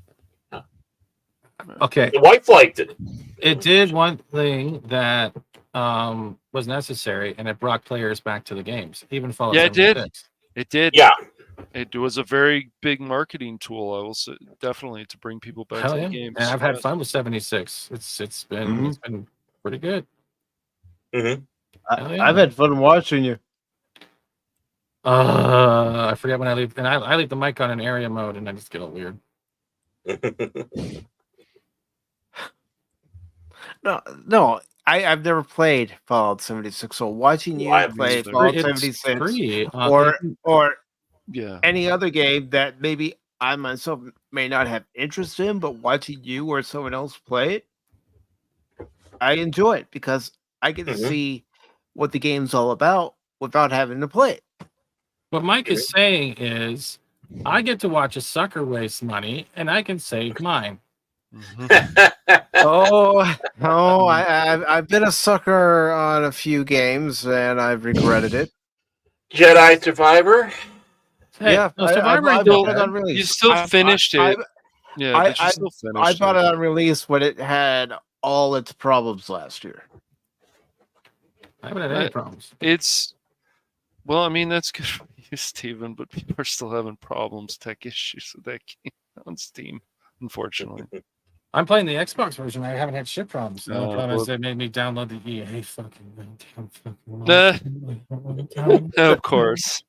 Okay. The wife liked it. It did one thing that was necessary, and it brought players back to the games. Even Fallout 76. It did. Yeah. It was a very big marketing tool, I will say, definitely, to bring people back to the games. And I've had fun with 76. It's been pretty good. Mm-hmm. I've had fun watching you. I forget when I leave, and I leave the mic on in area mode, and I just get all weird. No, I've never played Fallout 76. So watching you play Fallout 76 or any other game that maybe I myself may not have interest in, but watching you or someone else play it, I enjoy it because I get to see what the game's all about without having to play it. What Mike is saying is, I get to watch a sucker waste money, and I can save mine. I've been a sucker on a few games, and I've regretted it. Jedi Survivor. Hey, yeah, Survivor. You still finished it. Yeah, you still finished I bought it on release when it had all its problems last year. I haven't had any problems. Well, I mean, that's good for you, Steven, but people are still having problems, tech issues with that game on Steam, unfortunately. I'm playing the Xbox version. I haven't had shit problems. The only problem is well, they made me download the EA fucking of course.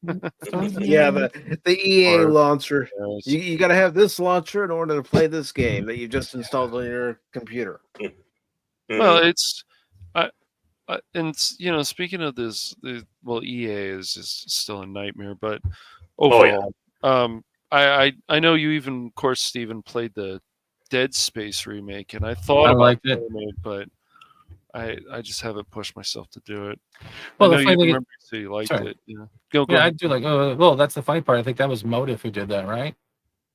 Yeah, the EA launcher. You got to have this launcher in order to play this game that you just installed on your computer. Well, and you know, speaking of this, EA is still a nightmare, but overall, I know you even, of course, Steven, played the Dead Space remake, and I thought I about liked it. it, but I just haven't pushed myself to do it. Well, I the know funny you thing is- remember you say you liked sorry. it. Yeah, go Yeah, I ahead. do like. Well, that's the funny part. I think that was Motive who did that, right?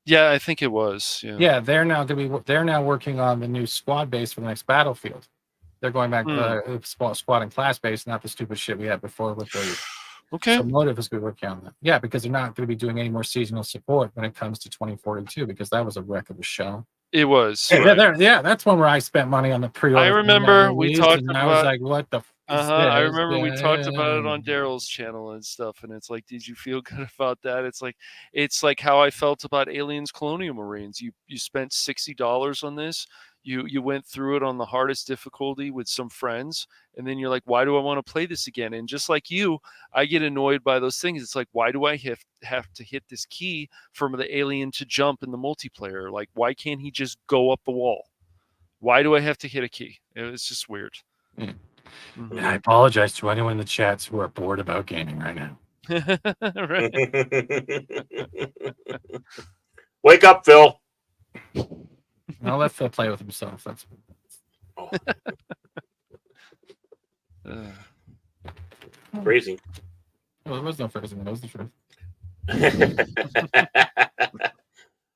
Yeah, I think it was. Yeah. Yeah, they're now working on the new squad base for the next Battlefield. They're going back squad and class base, not the stupid shit we had before with the. Okay. So Motive is going to be working on that. Yeah, because they're not going to be doing any more seasonal support when it comes to 2042 because that was a wreck of a show. It was. Yeah, that's one where I spent money on the pre-order. I remember we talked and about. I was like, "What the?" I remember we talked about it on Daryl's channel and stuff, and it's like, did you feel good about that? It's like how I felt about Aliens Colonial Marines. You spent $60 on this. You went through it on the hardest difficulty with some friends, and then you're like, why do I want to play this again? And just like you, I get annoyed by those things. It's like, why do I have to hit this key for the alien to jump in the multiplayer? Like, why can't he just go up the wall? Why do I have to hit a key? It's just weird. Mm-hmm. I apologize to anyone in the chats who are bored about gaming right now. Wake up, Phil. I'll let Phil play with himself. That's crazy. Well, there was no phrasing. That was the truth.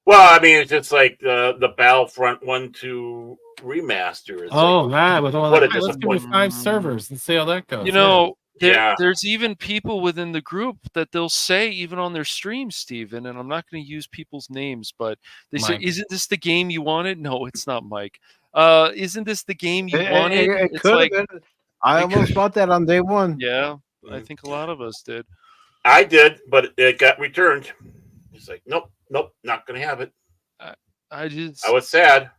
Well, I mean, it's just like the Battlefront 1-2 remaster. It's like, with all that, let's give me 5 servers and see how that goes. You know, there's even people within the group that they'll say, even on their stream, Steven, and I'm not going to use people's names, but they say, "Isn't this the game you wanted?" No, it's not Mike. Isn't this the game you wanted? It could have been. I almost bought that on day one. Yeah, I think a lot of us did. I did, but it got returned. It's like, nope, not going to have it. I was sad.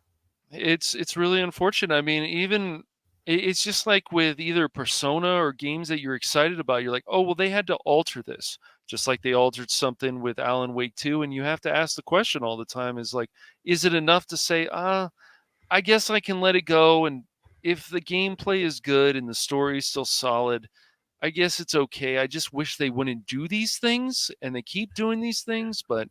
It's really unfortunate. I mean, even it's just like with either Persona or games that you're excited about. You're like, oh, well, they had to alter this, just like they altered something with Alan Wake 2. And you have to ask the question all the time: is like, is it enough to say, I guess I can let it go? And if the gameplay is good and the story is still solid, I guess it's okay. I just wish they wouldn't do these things, and they keep doing these things, but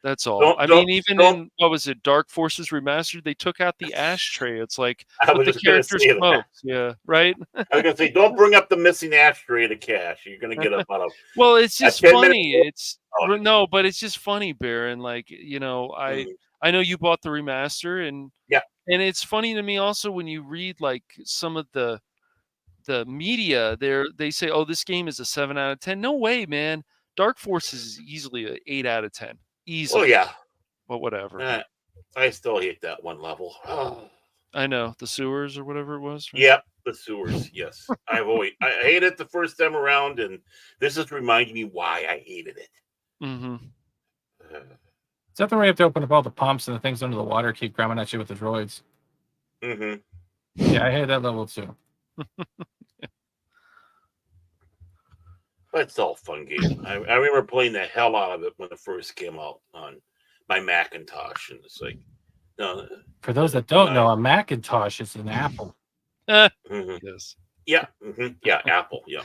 that's all. In what was it, Dark Forces Remastered, they took out the ashtray. It's like, but the character smokes. Yeah, right? I was going to say, don't bring up the missing ashtray to cash. You're going to get about a... Well, it's just funny. No, but it's just funny, Baron. Like, you know, I know you bought the remaster, and and it's funny to me also when you read like some of the media, they say, oh, this game is a 7 out of 10. No way, man. Dark Forces is easily an 8 out of 10. Easily. Oh yeah. But whatever. I still hate that one level. I know, the sewers or whatever it was. Right? Yep, the sewers. Yes, I hated it the first time around, and this is reminding me why I hated it. Mm-hmm. Is that the way you have to open up all the pumps and the things under the water keep grabbing at you with the droids? Mm-hmm. Yeah, I hate that level too. But it's all a fun game. I remember playing the hell out of it when it first came out on my Macintosh, and it's like, no. For those that don't know, a Macintosh is an Apple. Mm-hmm. Yes. Yeah. Mm-hmm. Yeah. Apple. Yeah.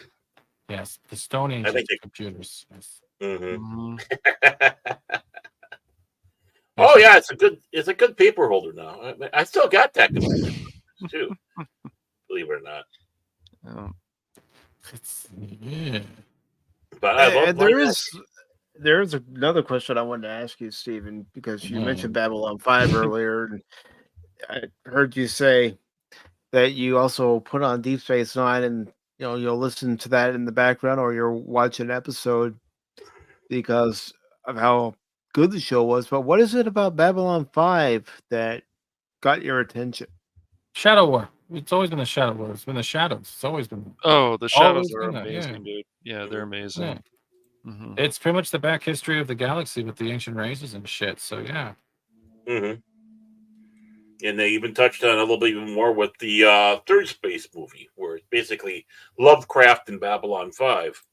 Yes, the Stone Age of computers. Yes. Mm-hmm. Oh yeah, it's a good paper holder now. I still got that computer too. Believe it or not. But I love there's another question I wanted to ask you, Steven, because you mentioned Babylon 5 earlier, and I heard you say that you also put on Deep Space Nine, and you'll listen to that in the background, or you'll watch an episode because of how good the show was. But what is it about Babylon 5 that got your attention? Shadow War. It's always been the Shadow War. It's been the Shadows. It's always been. Oh, the Shadows are amazing, dude. Yeah, they're amazing. Yeah. Mm-hmm. It's pretty much the back history of the galaxy with the ancient races and shit. So yeah. Mm-hmm. And they even touched on a little bit even more with the third space movie, where it's basically Lovecraft and Babylon 5.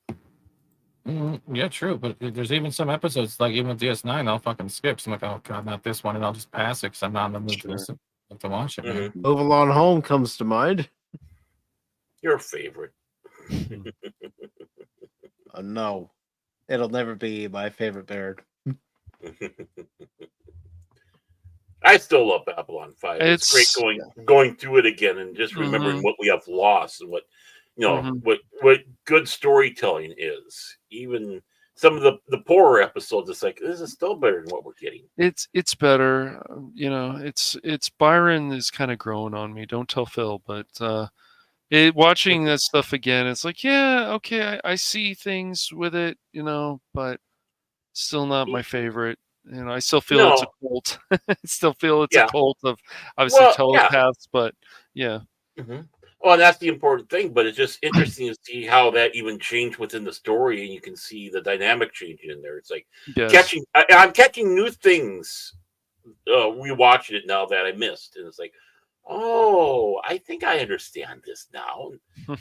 Mm-hmm. Yeah, true. But there's even some episodes, like even with DS9, I'll fucking skip. So I'm like, oh god, not this one, and I'll just pass it because I'm not in the mood to listen. To watch it, man. Move Along Home comes to mind. Your favorite? No, it'll never be my favorite Baron. I still love Babylon 5. It's great going through it again and just remembering what we have lost and what what good storytelling is. Even some of the poorer episodes, it's like, this is still better than what we're getting. It's better. It's Byron is kind of growing on me. Don't tell Phil, but watching that stuff again, it's like, yeah, okay, I see things with it, but still not my favorite. I still feel it's a cult. I still feel it's a cult of obviously telepaths, but yeah. Mm-hmm. Well, that's the important thing, but it's just interesting to see how that even changed within the story, and you can see the dynamic changing in there. It's like I'm catching new things, rewatching it now that I missed, and it's like, oh, I think I understand this now.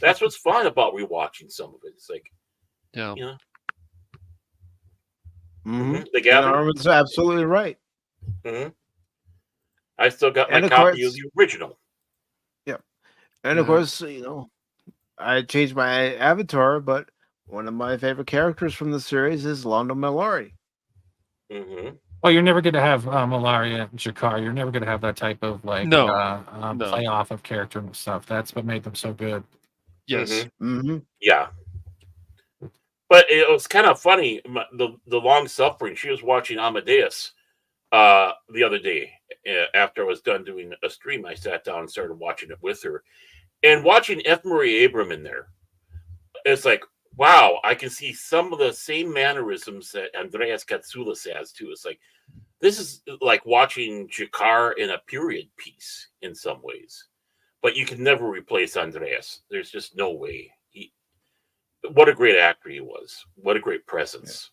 That's what's fun about rewatching some of it. It's like, The Gavin Armin's absolutely right. I still got my copy of the original. And of course, I changed my avatar, but one of my favorite characters from the series is Londo Mallory. Well, you're never going to have Malaria and Jakar. You're never going to have that type of play off of character and stuff. That's what made them so good. Yes. Yeah. But it was kind of funny. The long suffering. She was watching Amadeus the other day after I was done doing a stream. I sat down and started watching it with her, and watching F. Murray Abraham in there. It's like, wow, I can see some of the same mannerisms that Andreas Katsoulis has too. It's like, this is like watching Jakar in a period piece in some ways, but you can never replace Andreas. There's just no way. What a great actor he was. What a great presence.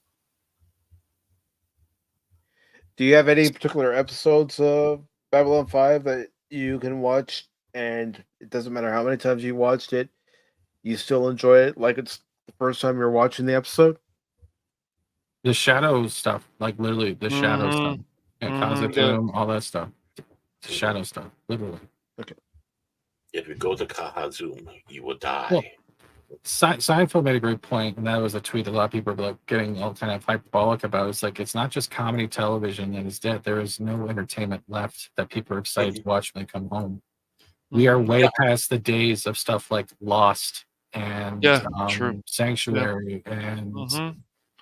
Do you have any particular episodes of Babylon 5 that you can watch, and it doesn't matter how many times you watched it, you still enjoy it like it's the first time you're watching the episode? The shadow stuff, like literally the shadow stuff. Kazatum, all that stuff. The shadow stuff, literally. Okay. If you go to Kahazum, you will die. Well, Seinfeld made a great point, and that was a tweet that a lot of people were like getting all kind of hyperbolic about. It's like, it's not just comedy television that is dead. There is no entertainment left that people are excited to watch when they come home. We are way past the days of stuff like Lost and Sanctuary and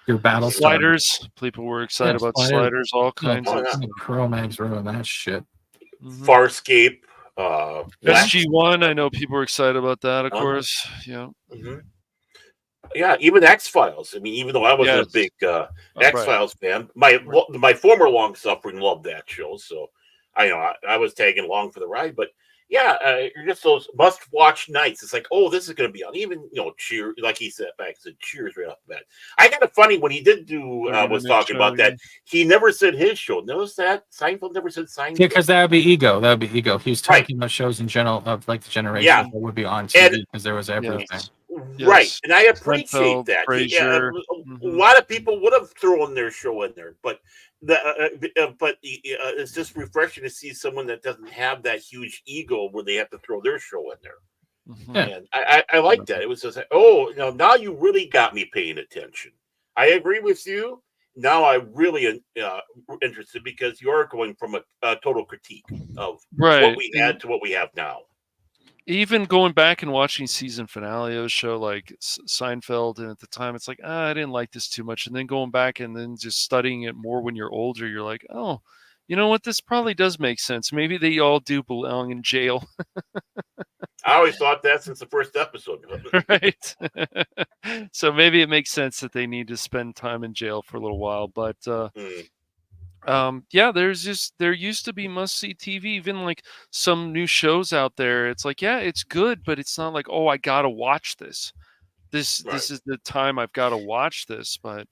your Battlestar. Sliders. People were excited about Sliders, all kinds of Cro-Mags ruin that shit. Farscape. SG-1, I know people were excited about that, of course. Yeah. Yeah, even X-Files. I mean, even though I wasn't a big X-Files fan, my former long-suffering loved that show, so I was tagging along for the ride. But you're just those must-watch nights. It's like, oh, this is going to be on. Even Cheers, like he said back, said Cheers right off the bat. I got it funny when he did was talking about that. He never said his show. Notice that Seinfeld never said Seinfeld. Yeah, because that would be ego. That would be ego. He was talking about shows in general of like the generation that would be on TV because there was everything. Right, and I appreciate that. A lot of people would have thrown their show in there, but it's just refreshing to see someone that doesn't have that huge ego where they have to throw their show in there. And I like that. It was just like, now you really got me paying attention. I agree with you. Now I'm really interested because you are going from a total critique of what we had to what we have now. Even going back and watching season finale of a show like Seinfeld, and at the time it's like, I didn't like this too much. And then going back and then just studying it more when you're older, you're like, oh, you know what? This probably does make sense. Maybe they all do belong in jail. I always thought that since the first episode. Right. So maybe it makes sense that they need to spend time in jail for a little while. But there used to be must-see TV, even like some new shows out there. It's like, it's good, but it's not like, oh, I gotta watch this. This is the time I've got to watch this. But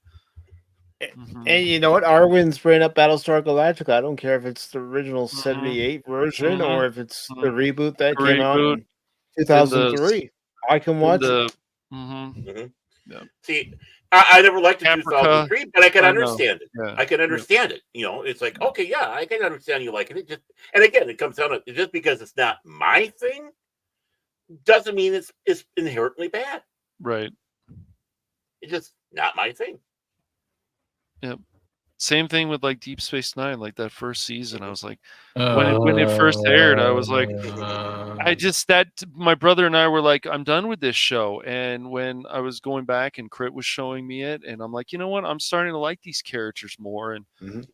and you know what? Arwen's bringing up Battlestar Galactica. I don't care if it's the original 78 version or if it's the reboot that came out in 2003. I can watch it. See, I never liked the 2003, but I can understand it. Yeah. I can understand it. It's like, okay, I can understand you liking it. And again, it comes down to just because it's not my thing doesn't mean it's inherently bad. Right. It's just not my thing. Yep. Same thing with like Deep Space Nine, like that first season. I was like, when it first aired, I was like, my brother and I were like, I'm done with this show. And when I was going back and Crit was showing me it, and I'm like, you know what? I'm starting to like these characters more. And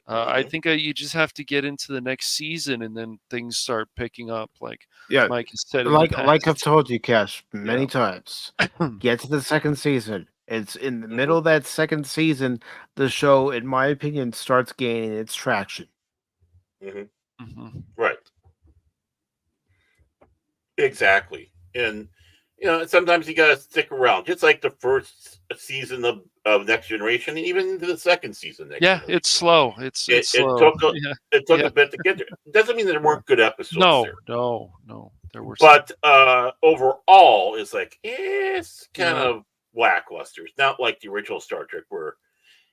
I think you just have to get into the next season, and then things start picking up. Like Mike has said, like I've told you, Cash, many times. Get to the second season. It's in the middle of that second season, the show, in my opinion, starts gaining its traction. Right. Exactly. And, sometimes you got to stick around. Just like the first season of Next Generation, and even into the second season. It's slow. It's slow. It took a bit to get there. It doesn't mean there weren't good episodes there. No. There were But overall, it's like, it's kind of lackluster. It's not like the original Star Trek where,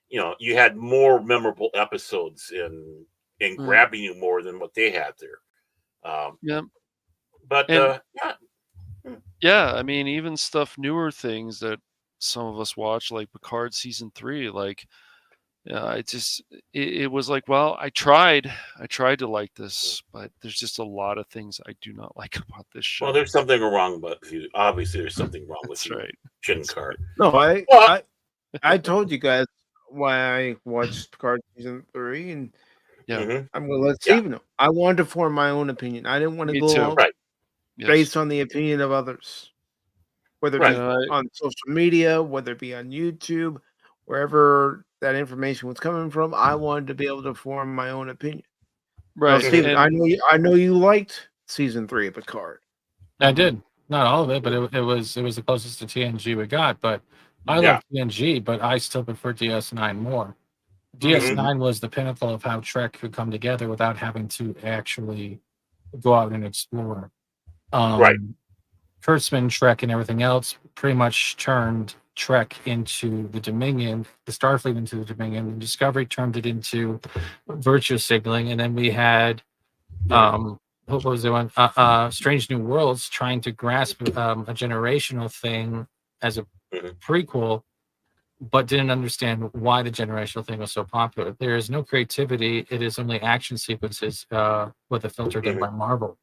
you had more memorable episodes in grabbing you more than what they had there. But I mean, even stuff, newer things that some of us watch, like Picard season 3, like, it was like, well, I tried to like this, but there's just a lot of things I do not like about this show. Well, there's something wrong with you. Obviously, there's something wrong with you, Shinkar. No, I told you guys why I watched Picard season 3, and I'm going to let Steven know. I wanted to form my own opinion. I didn't want to go based on the opinion of others, whether it be on social media, whether it be on YouTube, wherever that information was coming from. I wanted to be able to form my own opinion. Now, Steven, I know you liked season 3 of Picard. I did. Not all of it, but it was the closest to TNG we got. But I like TNG, but I still prefer DS9 more. DS9 was the pinnacle of how Trek could come together without having to actually go out and explore. Kurtzman, Trek, and everything else pretty much turned Trek into the Dominion, the Starfleet into the Dominion, and Discovery turned it into virtue signaling, and then we had what was the one? Strange New Worlds trying to grasp a generational thing as a prequel, but didn't understand why the generational thing was so popular. There is no creativity. It is only action sequences with a filter done by Marvel.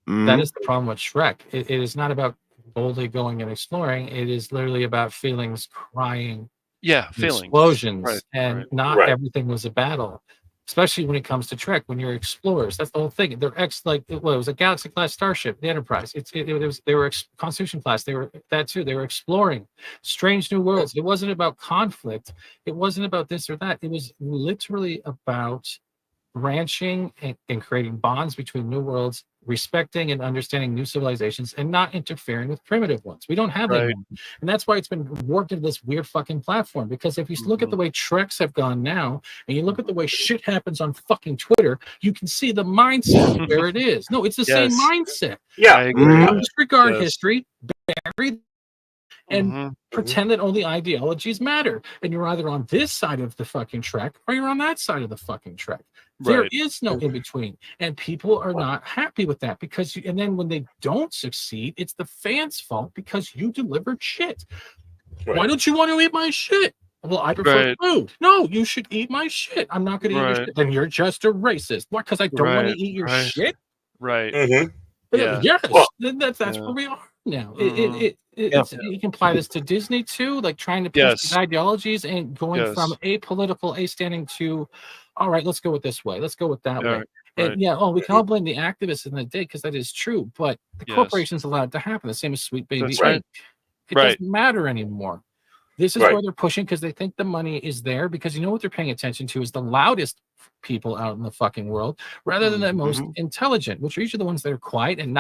That is the problem with Shrek. It is not about boldly going and exploring. It is literally about feelings, crying, feelings, explosions, and not everything was a battle. Especially when it comes to Trek, when you're explorers, that's the whole thing. They're it was a Galaxy class starship, the Enterprise. They were Constitution class. They were that too. They were exploring strange new worlds. It wasn't about conflict. It wasn't about this or that. It was literally about branching and creating bonds between new worlds, respecting and understanding new civilizations, and not interfering with primitive ones. We don't have that anymore. And that's why it's been warped into this weird fucking platform. Because if you look at the way Treks have gone now, and you look at the way shit happens on fucking Twitter, you can see the mindset where it is. No, it's the same mindset. I agree. Disregard history, bury and pretend that only ideologies matter. And you're either on this side of the fucking Trek or you're on that side of the fucking Trek. There is no in between. And people are not happy with that because and then when they don't succeed, it's the fans' fault because you delivered shit. Why don't you want to eat my shit? Well, I prefer food. No, you should eat my shit. I'm not going to eat your shit. Then you're just a racist. What? Because I don't want to eat your shit? Yes. Well, that's where we are now. You can apply this to Disney too, like trying to push these ideologies and going from apolitical, standing to, all right, let's go with this way. Let's go with that way. And we can all blame the activists in the day because that is true, but the corporation's allowed to happen. The same as Sweet Baby Inc. It doesn't matter anymore. This is where they're pushing because they think the money is there because you know what they're paying attention to is the loudest people out in the fucking world rather than the most intelligent, which are usually the ones that are quiet and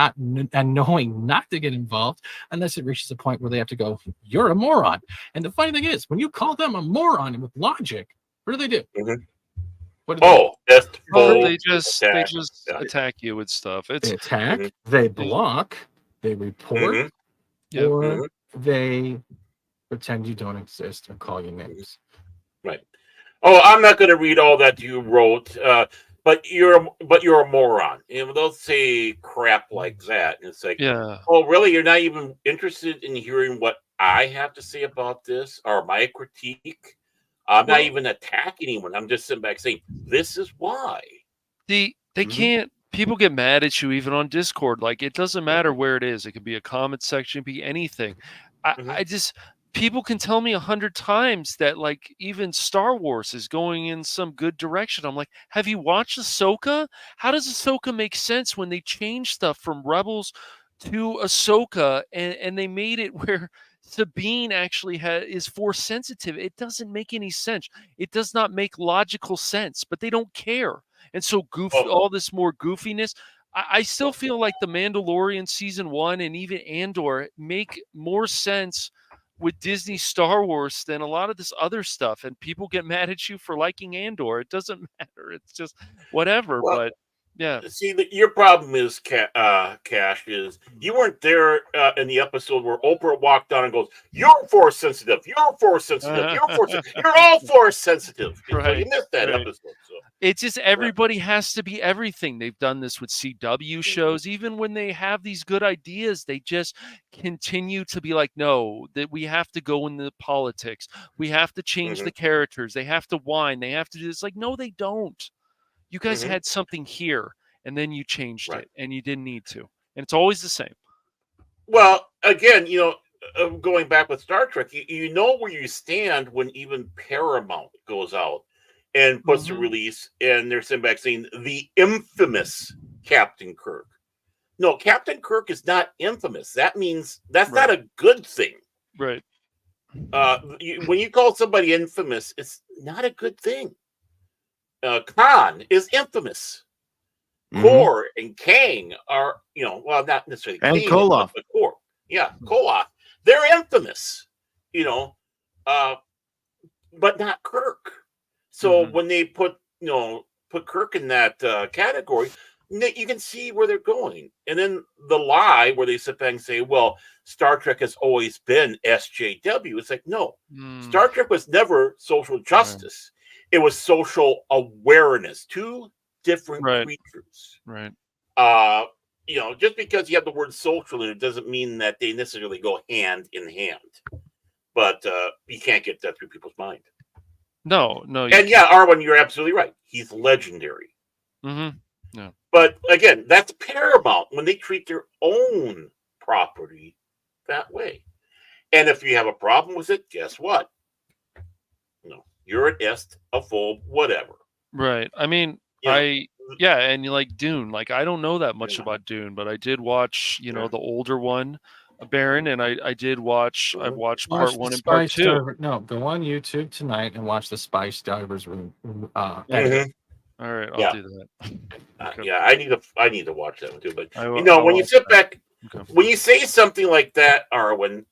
knowing not to get involved unless it reaches a point where they have to go, you're a moron. And the funny thing is, when you call them a moron with logic, what do? They just attack you with stuff. They attack, they block, they report, or they pretend you don't exist and call you names. Right. Oh, I'm not going to read all that you wrote, but you're a moron. And they'll say crap like that, and it's like, oh, really? You're not even interested in hearing what I have to say about this or my critique? I'm not even attacking anyone. I'm just sitting back saying, this is why. They can't. People get mad at you even on Discord. Like, it doesn't matter where it is. It could be a comment section, it could be anything. I just, people can tell me 100 times that, like, even Star Wars is going in some good direction. I'm like, have you watched Ahsoka? How does Ahsoka make sense when they change stuff from Rebels to Ahsoka, and they made it where Sabine actually is force sensitive? It doesn't make any sense. It does not make logical sense, but they don't care. And so all this more goofiness. I still feel like The Mandalorian season 1 and even Andor make more sense with Disney Star Wars than a lot of this other stuff. And people get mad at you for liking Andor. It doesn't matter. It's just whatever. Well, but yeah. See, your problem is, Cash, is you weren't there in the episode where Oprah walked on and goes, "You're force sensitive. You're force sensitive. You're force. You're all force sensitive." Right, So you missed that episode. So it's just everybody has to be everything. They've done this with CW shows. Even when they have these good ideas, they just continue to be like, no, that we have to go into politics. We have to change the characters. They have to whine. They have to do this. Like, no, they don't. You guys had something here, and then you changed it, and you didn't need to. And it's always the same. Well, again, going back with Star Trek, you know where you stand when even Paramount goes out and puts a release, and they're sitting back saying the infamous Captain Kirk. No, Captain Kirk is not infamous. That means that's not a good thing. Right. When you call somebody infamous, it's not a good thing. Khan is infamous. Kor and Kang are, well, not necessarily and Kang, Koloff. but Kor. Yeah, Koloff. They're infamous, but not Kirk. So when they put Kirk in that category, you can see where they're going. And then the lie where they sit back and say, well, Star Trek has always been SJW. It's like, no, Star Trek was never social justice. It was social awareness. Two different creatures. Right. Just because you have the word social in it doesn't mean that they necessarily go hand in hand. But you can't get that through people's mind. No. And Arwen, you're absolutely right. He's legendary. Yeah. But again, that's Paramount when they treat their own property that way. And if you have a problem with it, guess what? No, you're an est-ophobe, whatever. Right. I mean, and you like Dune. Like, I don't know that much about Dune, but I did watch, the older one, Baron, and I did watch. I watched part 1 and part 2. No, go on YouTube tonight and watch the Spice Divers edit. All right, I'll do that. Okay. I need to watch that one too. But when you sit back, when you say something like that, Arwen,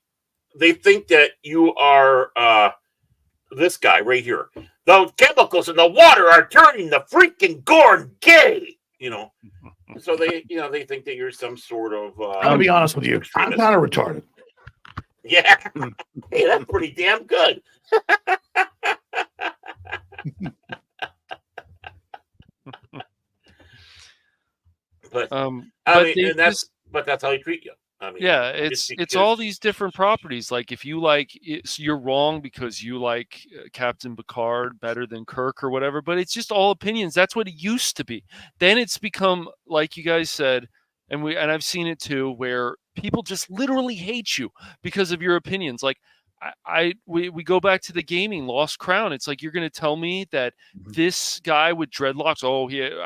they think that you are this guy right here. The chemicals in the water are turning the freaking Gorn gay. So they think that you're some sort of. I'm gonna be honest with you. I'm kind of retarded. Yeah. Hey, that's pretty damn good. But that's how they treat you. I mean, it's all these different properties. Like, if you you're wrong because you like Captain Picard better than Kirk or whatever, but it's just all opinions. That's what it used to be. Then it's become, like you guys said, and I've seen it too, where people just literally hate you because of your opinions. Like, we go back to the gaming Lost Crown. It's like, you're going to tell me that this guy with dreadlocks,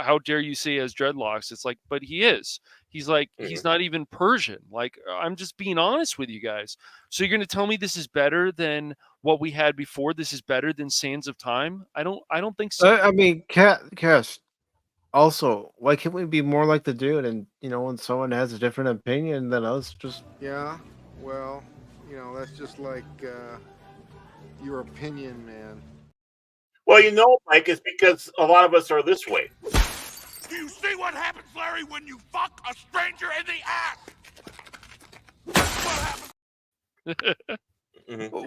how dare you say he has dreadlocks? It's like, but he is. He's like, he's not even Persian. Like, I'm just being honest with you guys. So you're going to tell me this is better than what we had before? This is better than Sands of Time? I don't think so. I mean, Cass, also, why can't we be more like the dude? And, when someone has a different opinion than us, just... Yeah, well... that's just like your opinion, man. Well, Mike, it's because a lot of us are this way. Do you see what happens, Larry, when you fuck a stranger in the ass?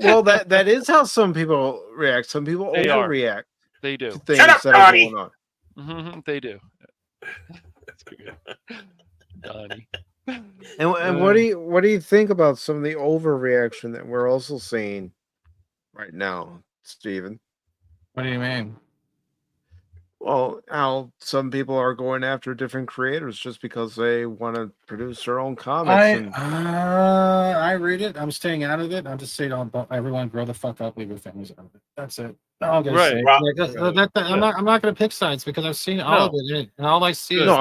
Well, that is how some people react. Some people overreact. They do. To things that are going on. They do. That's good. Donnie. And what do you think about some of the overreaction that we're also seeing right now, Steven? What do you mean? Well, how some people are going after different creators just because they want to produce their own comics. I read it. I'm staying out of it. I'm just saying, don't everyone grow the fuck up, leave your families out of it. That's it. All I'm gonna Right. say. Right. I'm not gonna pick sides because I've seen all of it, and all I see No,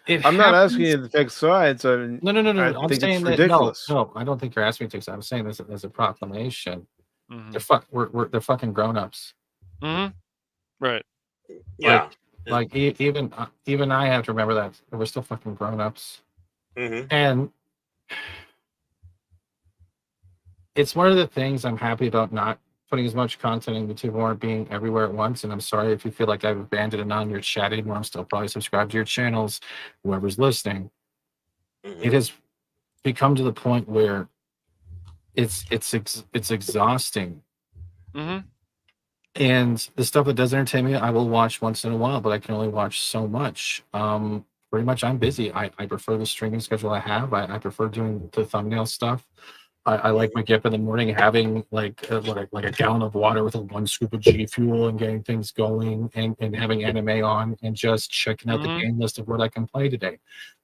is I'm not asking you to pick sides. I mean, No. I I'm think saying it's that ridiculous. no. I don't think you're asking me to take sides. I'm saying this as a proclamation. Mhm. They're fucking grown ups. Mhm. Right. Yeah. Even I have to remember that we're still fucking grown ups, and it's one of the things I'm happy about not putting as much content in YouTube or being everywhere at once. And I'm sorry if you feel like I've abandoned on your chat anymore. I'm still probably subscribed to your channels, whoever's listening. It has become to the point where it's exhausting. And the stuff that does entertain me, I will watch once in a while, but I can only watch so much. Pretty much I'm busy. I prefer the streaming schedule I have. I prefer doing the thumbnail stuff. I like waking up in the morning having like a gallon of water with 1 scoop of G Fuel and getting things going and having anime on and just checking out the game list of what I can play today.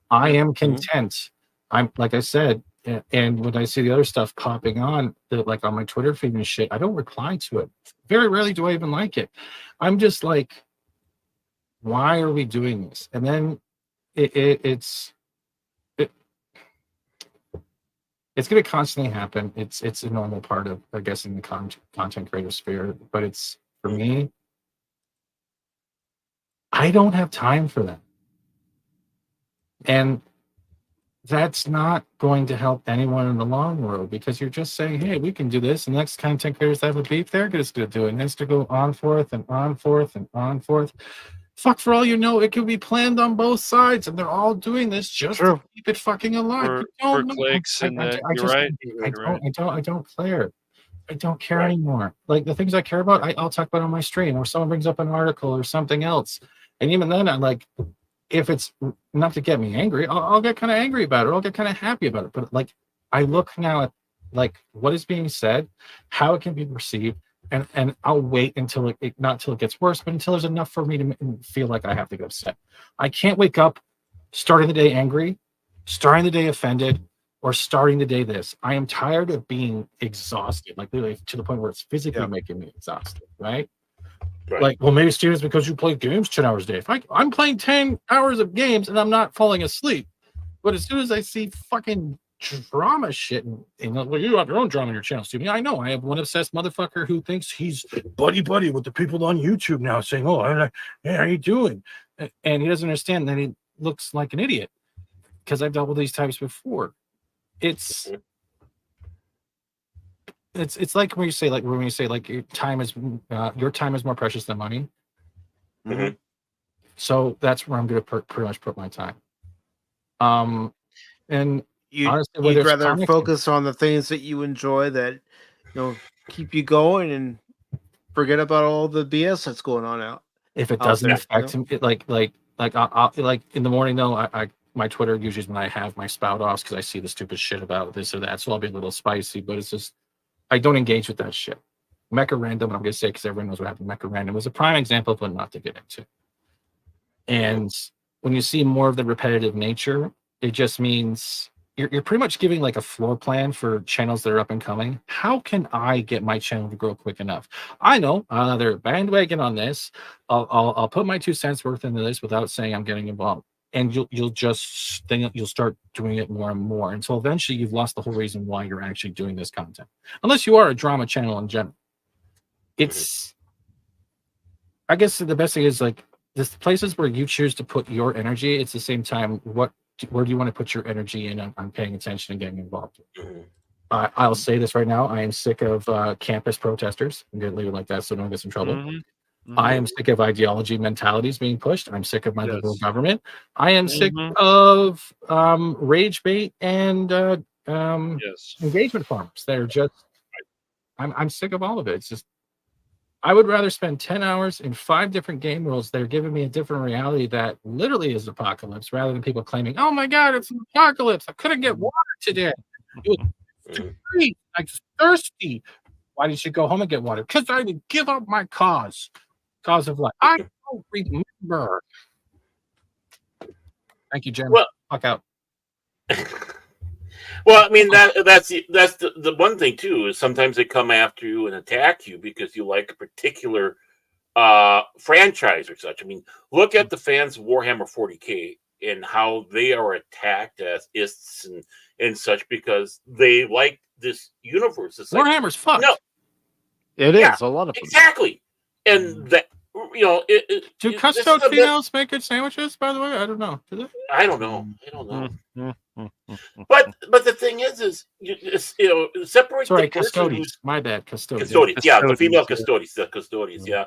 I am content. I'm like I said, and when I see the other stuff popping on, like on my Twitter feed and shit, I don't reply to it. Very rarely do I even like it. I'm just like, why are we doing this? And then it's going to constantly happen. It's a normal part of, I guess, in the content creator sphere. But it's for me, I don't have time for that, and that's not going to help anyone in the long run because you're just saying, hey, we can do this. And next content creators that have a beef, they're just going to do it. And it's to go on forth and on forth and on forth. Fuck, for all you know, it could be planned on both sides, and they're all doing this just to keep it fucking alive. For clicks, and that you're right. I don't care. I don't care anymore. Like the things I care about, I'll talk about on my stream, or someone brings up an article or something else, and even then, I'm like, if it's enough to get me angry, I'll get kind of angry about it. I'll get kind of happy about it. But like, I look now at like what is being said, how it can be perceived. And I'll wait until it not until it gets worse, but until there's enough for me to feel like I have to get upset. I can't wake up starting the day angry, starting the day offended, or starting the day this. I am tired of being exhausted, like literally to the point where it's physically making me exhausted, right? Like, well, maybe Steven, it's because you play games 10 hours a day. If I'm playing 10 hours of games and I'm not falling asleep, but as soon as I see fucking drama shit and well, you have your own drama on your channel, Steven. I know I have one obsessed motherfucker who thinks he's buddy with the people on YouTube now saying, oh, hey, how you doing? And he doesn't understand that he looks like an idiot because I've dealt with these types before. It's like when you say like your time is more precious than money. So that's where I'm going to pretty much put my time. And you'd rather focus on the things that you enjoy that keep you going and forget about all the BS that's going on out. If it doesn't affect him, like I'll like in the morning though, I my Twitter usually is when I have my spout offs because I see the stupid shit about this or that, so I'll be a little spicy. But it's just I don't engage with that shit. Mecha Random, I'm gonna say because everyone knows what happened. Mecha Random was a prime example of what not to get into. And when you see more of the repetitive nature, it just means you're pretty much giving like a floor plan for channels that are up and coming. How can I get my channel to grow quick enough? I know I'll either bandwagon on this, I'll put my 2 cents worth into this without saying I'm getting involved, and you'll start doing it more and more until eventually you've lost the whole reason why you're actually doing this content. Unless you are a drama channel in general, it's I guess the best thing is like the places where you choose to put your energy. It's the same time where do you want to put your energy in on paying attention and getting involved? I'll say this right now. I am sick of campus protesters. I'm going to leave it like that so no one gets in trouble. I am sick of ideology mentalities being pushed. I'm sick of my liberal government. I am sick of rage bait and engagement farms. They're just, I'm sick of all of it. It's just, I would rather spend 10 hours in 5 different game worlds that are giving me a different reality that literally is apocalypse rather than people claiming, oh my God, it's an apocalypse. I couldn't get water today. It was too great. I'm just thirsty. Why did you go home and get water? Because I didn't give up my cause of life. I don't remember. Thank you, Jim. Well- Fuck out. Well, I mean that's the one thing too is sometimes they come after you and attack you because you like a particular franchise or such. I mean, look at the fans of Warhammer 40K and how they are attacked as ists and such because they like this universe. It's like, Warhammer's fucked. no, It Yeah, is a lot of fun. exactly, and that do Do Custo Tino's make good sandwiches, by the way? I don't know. Do they? I don't know. Mm. But the thing is separate Sorry, the person custodians. who's My bad, custodians. custodians. Yeah, the Custodians, female yeah. custodians. The custodians. Yeah,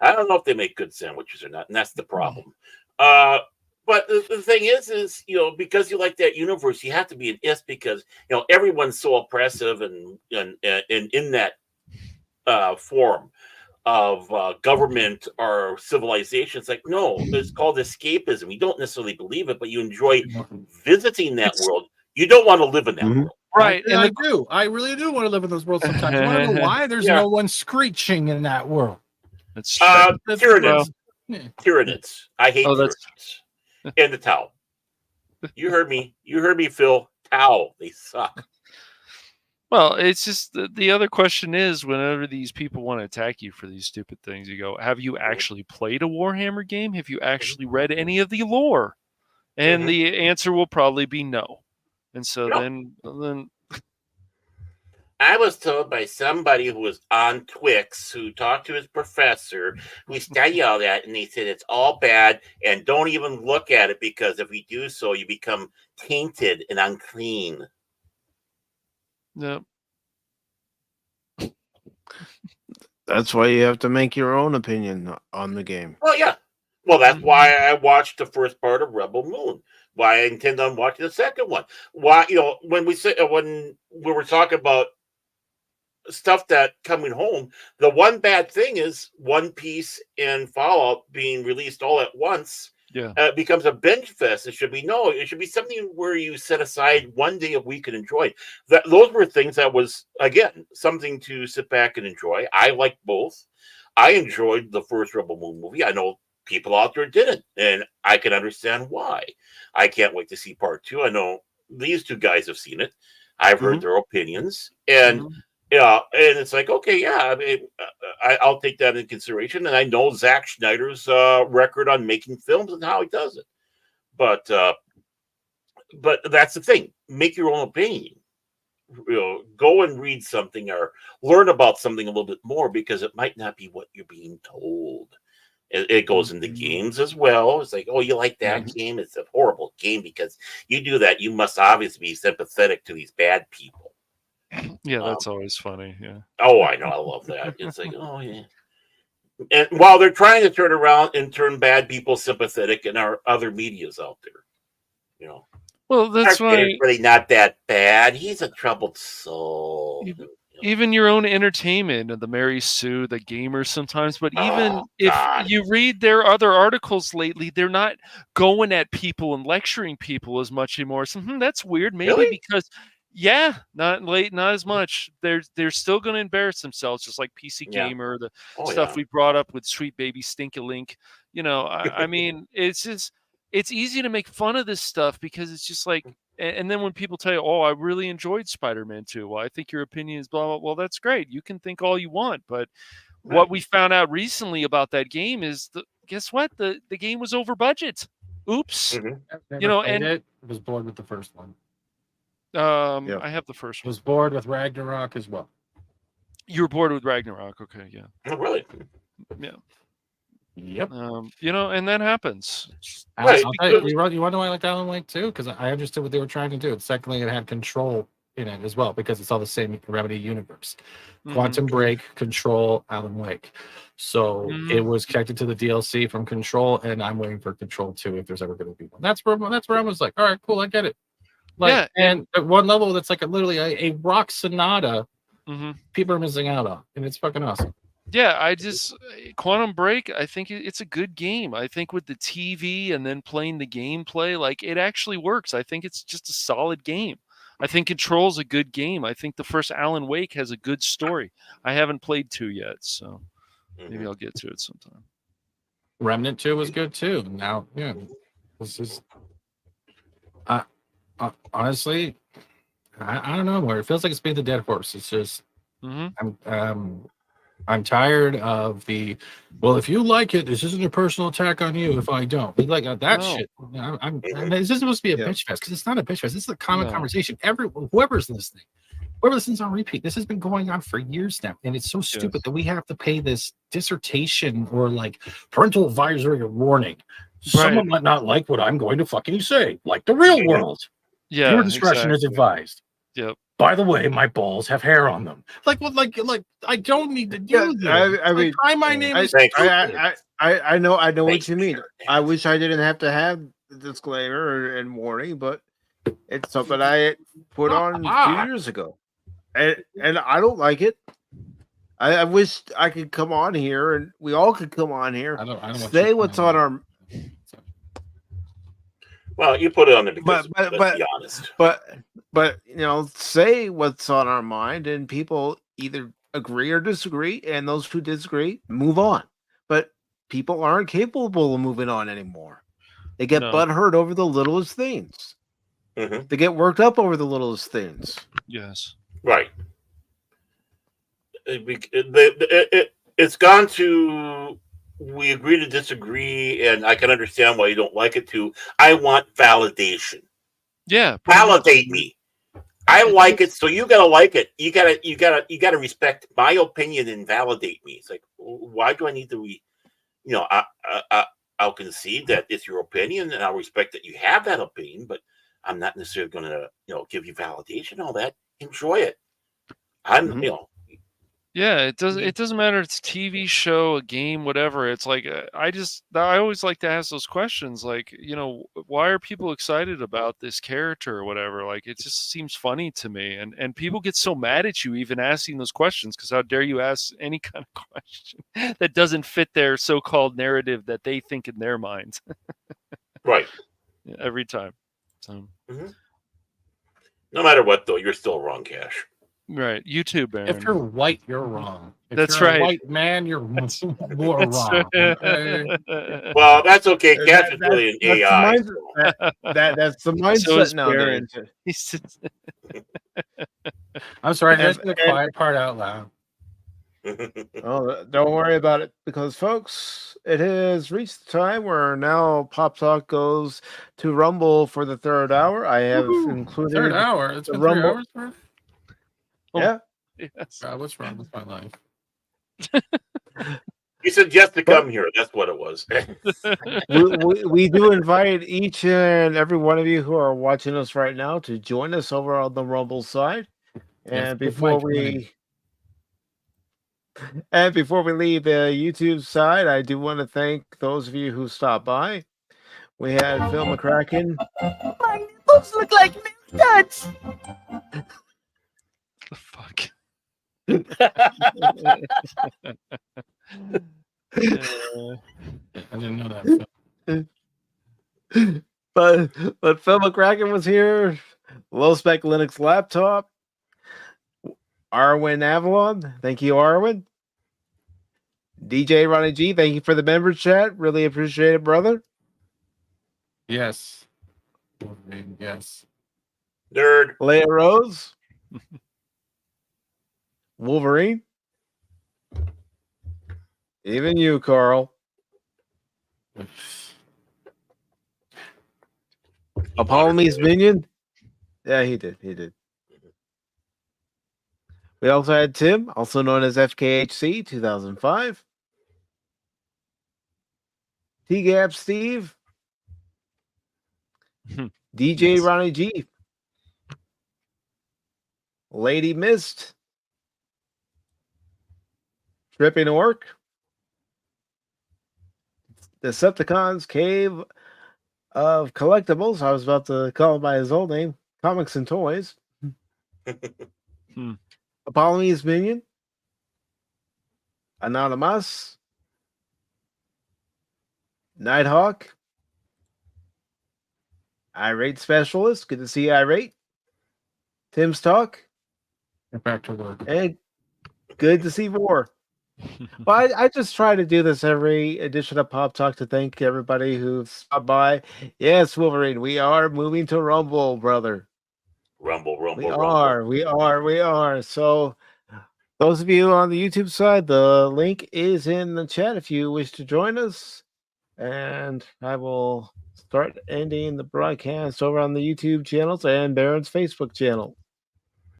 I don't know if they make good sandwiches or not, and that's the problem. But the thing is because you like that universe, you have to be an ist because everyone's so oppressive and in that form of government or civilization. It's like, no, it's called escapism. You don't necessarily believe it, but you enjoy visiting that world. You don't want to live in that world. Right. And I do. I really do want to live in those worlds sometimes. You want to know why? There's no one screeching in that world. That's Tyranids. Yeah. Tyranids. I hate that's- Tyranids. And the Tau. You heard me. You heard me, Phil. Tau. They suck. Well, it's just the other question is whenever these people want to attack you for these stupid things, you go, have you actually played a Warhammer game? Have you actually read any of the lore? And the answer will probably be no. And so then I was told by somebody who was on Twix who talked to his professor who studied all that, and he said it's all bad and don't even look at it because if we do so, you become tainted and unclean. no. That's why you have to make your own opinion on the game. Well, yeah. Well, that's why I watched the first part of Rebel Moon. Why I intend on watching the second one. Why when we were talking about stuff that coming home, the one bad thing is One Piece and Fallout being released all at once. Yeah. Becomes a binge fest. It should be something where you set aside one day a week and enjoy. Those were things that was again something to sit back and enjoy. I liked both. I enjoyed the first Rebel Moon movie. I know people out there didn't, and I can understand why. I can't wait to see part 2. I know these two guys have seen it. I've heard their opinions, and and it's like, okay, yeah, I mean, I'll take that into consideration. And I know Zack Snyder's record on making films and how he does it. But that's the thing. Make your own opinion. Go and read something or learn about something a little bit more because it might not be what you're being told. It goes into games as well. It's like, oh, you like that game? It's a horrible game because you do that. You must obviously be sympathetic to these bad people. Yeah, that's always funny. Yeah. Oh, I know. I love that. It's like, oh, yeah. And while they're trying to turn around and turn bad people sympathetic in our other medias out there, Well, that's why it's really not that bad. He's a troubled soul. even your own entertainment, the Mary Sue, the gamers sometimes, but even if you read their other articles lately, they're not going at people and lecturing people as much anymore. So that's weird. Maybe because not as much. They're still going to embarrass themselves, just like PC Gamer, the stuff we brought up with Sweet Baby Stinkalink. I mean, it's easy to make fun of this stuff because it's just like, and then when people tell you, oh, I really enjoyed Spider-Man 2. Well, I think your opinion is blah, blah. Well, that's great. You can think all you want. But what we found out recently about that game is, guess what? The game was over budget. Oops. And it was bored with the first one. I have the first one. Was bored with Ragnarok as well. You were bored with Ragnarok. Okay. Yeah. Oh, really? Yeah. Yep. And that happens. Right. You want to know why I like Alan Wake too? Because I understood what they were trying to do. Secondly, it had Control in it as well because it's all the same Remedy universe. Quantum Break, Control, Alan Wake. So it was connected to the DLC from Control, and I'm waiting for Control 2 if there's ever going to be one. That's where I was like, all right, cool, I get it. And at one level, that's like literally a rock sonata. People are missing out on, and it's fucking awesome. Yeah, Quantum Break, I think it's a good game. I think with the TV and then playing the gameplay, like it actually works. I think it's just a solid game. I think Control's a good game. I think the first Alan Wake has a good story. I haven't played 2 yet, so maybe I'll get to it sometime. Remnant 2 was good too. Now, yeah, this is honestly, I don't know where it feels like it's being the dead horse. It's just I'm tired of the if you like it, this isn't a personal attack on you if I don't. Like that shit. This is supposed to be a bitch fest because it's not a bitch fest. This is a common conversation. Whoever's listening, whoever listens on repeat, this has been going on for years now, and it's so stupid that we have to pay this dissertation or like parental advisory or warning. Someone might not like what I'm going to fucking say, like the real world. Yeah, your discretion is advised. Yep. By the way, my balls have hair on them. Like I don't need to do this. I mean, my name is. I know what you mean. I wish I didn't have to have the disclaimer and warning, but it's something I put on 2 years ago, and I don't like it. I wish I could come on here and we all could come on here. I don't say what's on our. Well, you put it on there because let's be honest. But say what's on our mind, and people either agree or disagree, and those who disagree move on. But people aren't capable of moving on anymore. They get butthurt over the littlest things. They get worked up over the littlest things. Yes. Right. It's gone to we agree to disagree, and I can understand why you don't like it too. I want validation. Yeah. Validate me. I like it, so you gotta like it. You gotta respect my opinion and validate me. It's like, why do I need to I'll concede that it's your opinion, and I'll respect that you have that opinion, but I'm not necessarily gonna, give you validation, all that. Enjoy it. Yeah, it doesn't matter if it's a TV show, a game, whatever. It's like I always like to ask those questions, like, why are people excited about this character or whatever? Like, it just seems funny to me, and people get so mad at you even asking those questions, because how dare you ask any kind of question that doesn't fit their so-called narrative that they think in their minds. Right. Every time. So. No matter what, though, you're still wrong, Cash. Right, you too, Baron. If you're white, you're wrong. If that's you're right. A white man, you're more wrong. Okay? Well, that's okay. Cash is really an AI. That's the mindset nowadays. I'm sorry, there's the quiet part out loud. Oh, don't worry about it, because folks, it has reached the time where now Pop Talk goes to Rumble for the third hour. I have included third hour. It's been Rumble. 3 hours worth? Yeah. Yes. God, what's wrong with my life? You said just to come here. That's what it was. we do invite each and every one of you who are watching us right now to join us over on the Rumble side. And before we leave the YouTube side, I do want to thank those of you who stopped by. We had Phil McCracken. My nipples look like milk duds. The fuck. I didn't know that. But Phil McCracken was here. Low spec Linux laptop. Arwin Avalon, thank you, Arwin. DJ Ronnie G, thank you for the member chat. Really appreciate it, brother. Yes. Yes. Nerd. Leia Rose. Wolverine. Even you, Carl. Apollome's Minion. Yeah, he did. We also had Tim, also known as FKHC 2005. T-Gap Steve. DJ Yes. Ronnie G. Lady Mist. Tripping Orc. Decepticons Cave of Collectibles. I was about to call him by his old name. Comics and Toys. Apollome's Minion. Anonymous. Nighthawk. Irate Specialist. Good to see you, Irate. Tim's Talk. Get back to work. And good to see more. Well, I just try to do this every edition of Pop Talk to thank everybody who's stopped by. Yes, Wolverine, we are moving to Rumble, brother. Rumble. We are. So, those of you on the YouTube side, the link is in the chat if you wish to join us. And I will start ending the broadcast over on the YouTube channels and Baron's Facebook channel.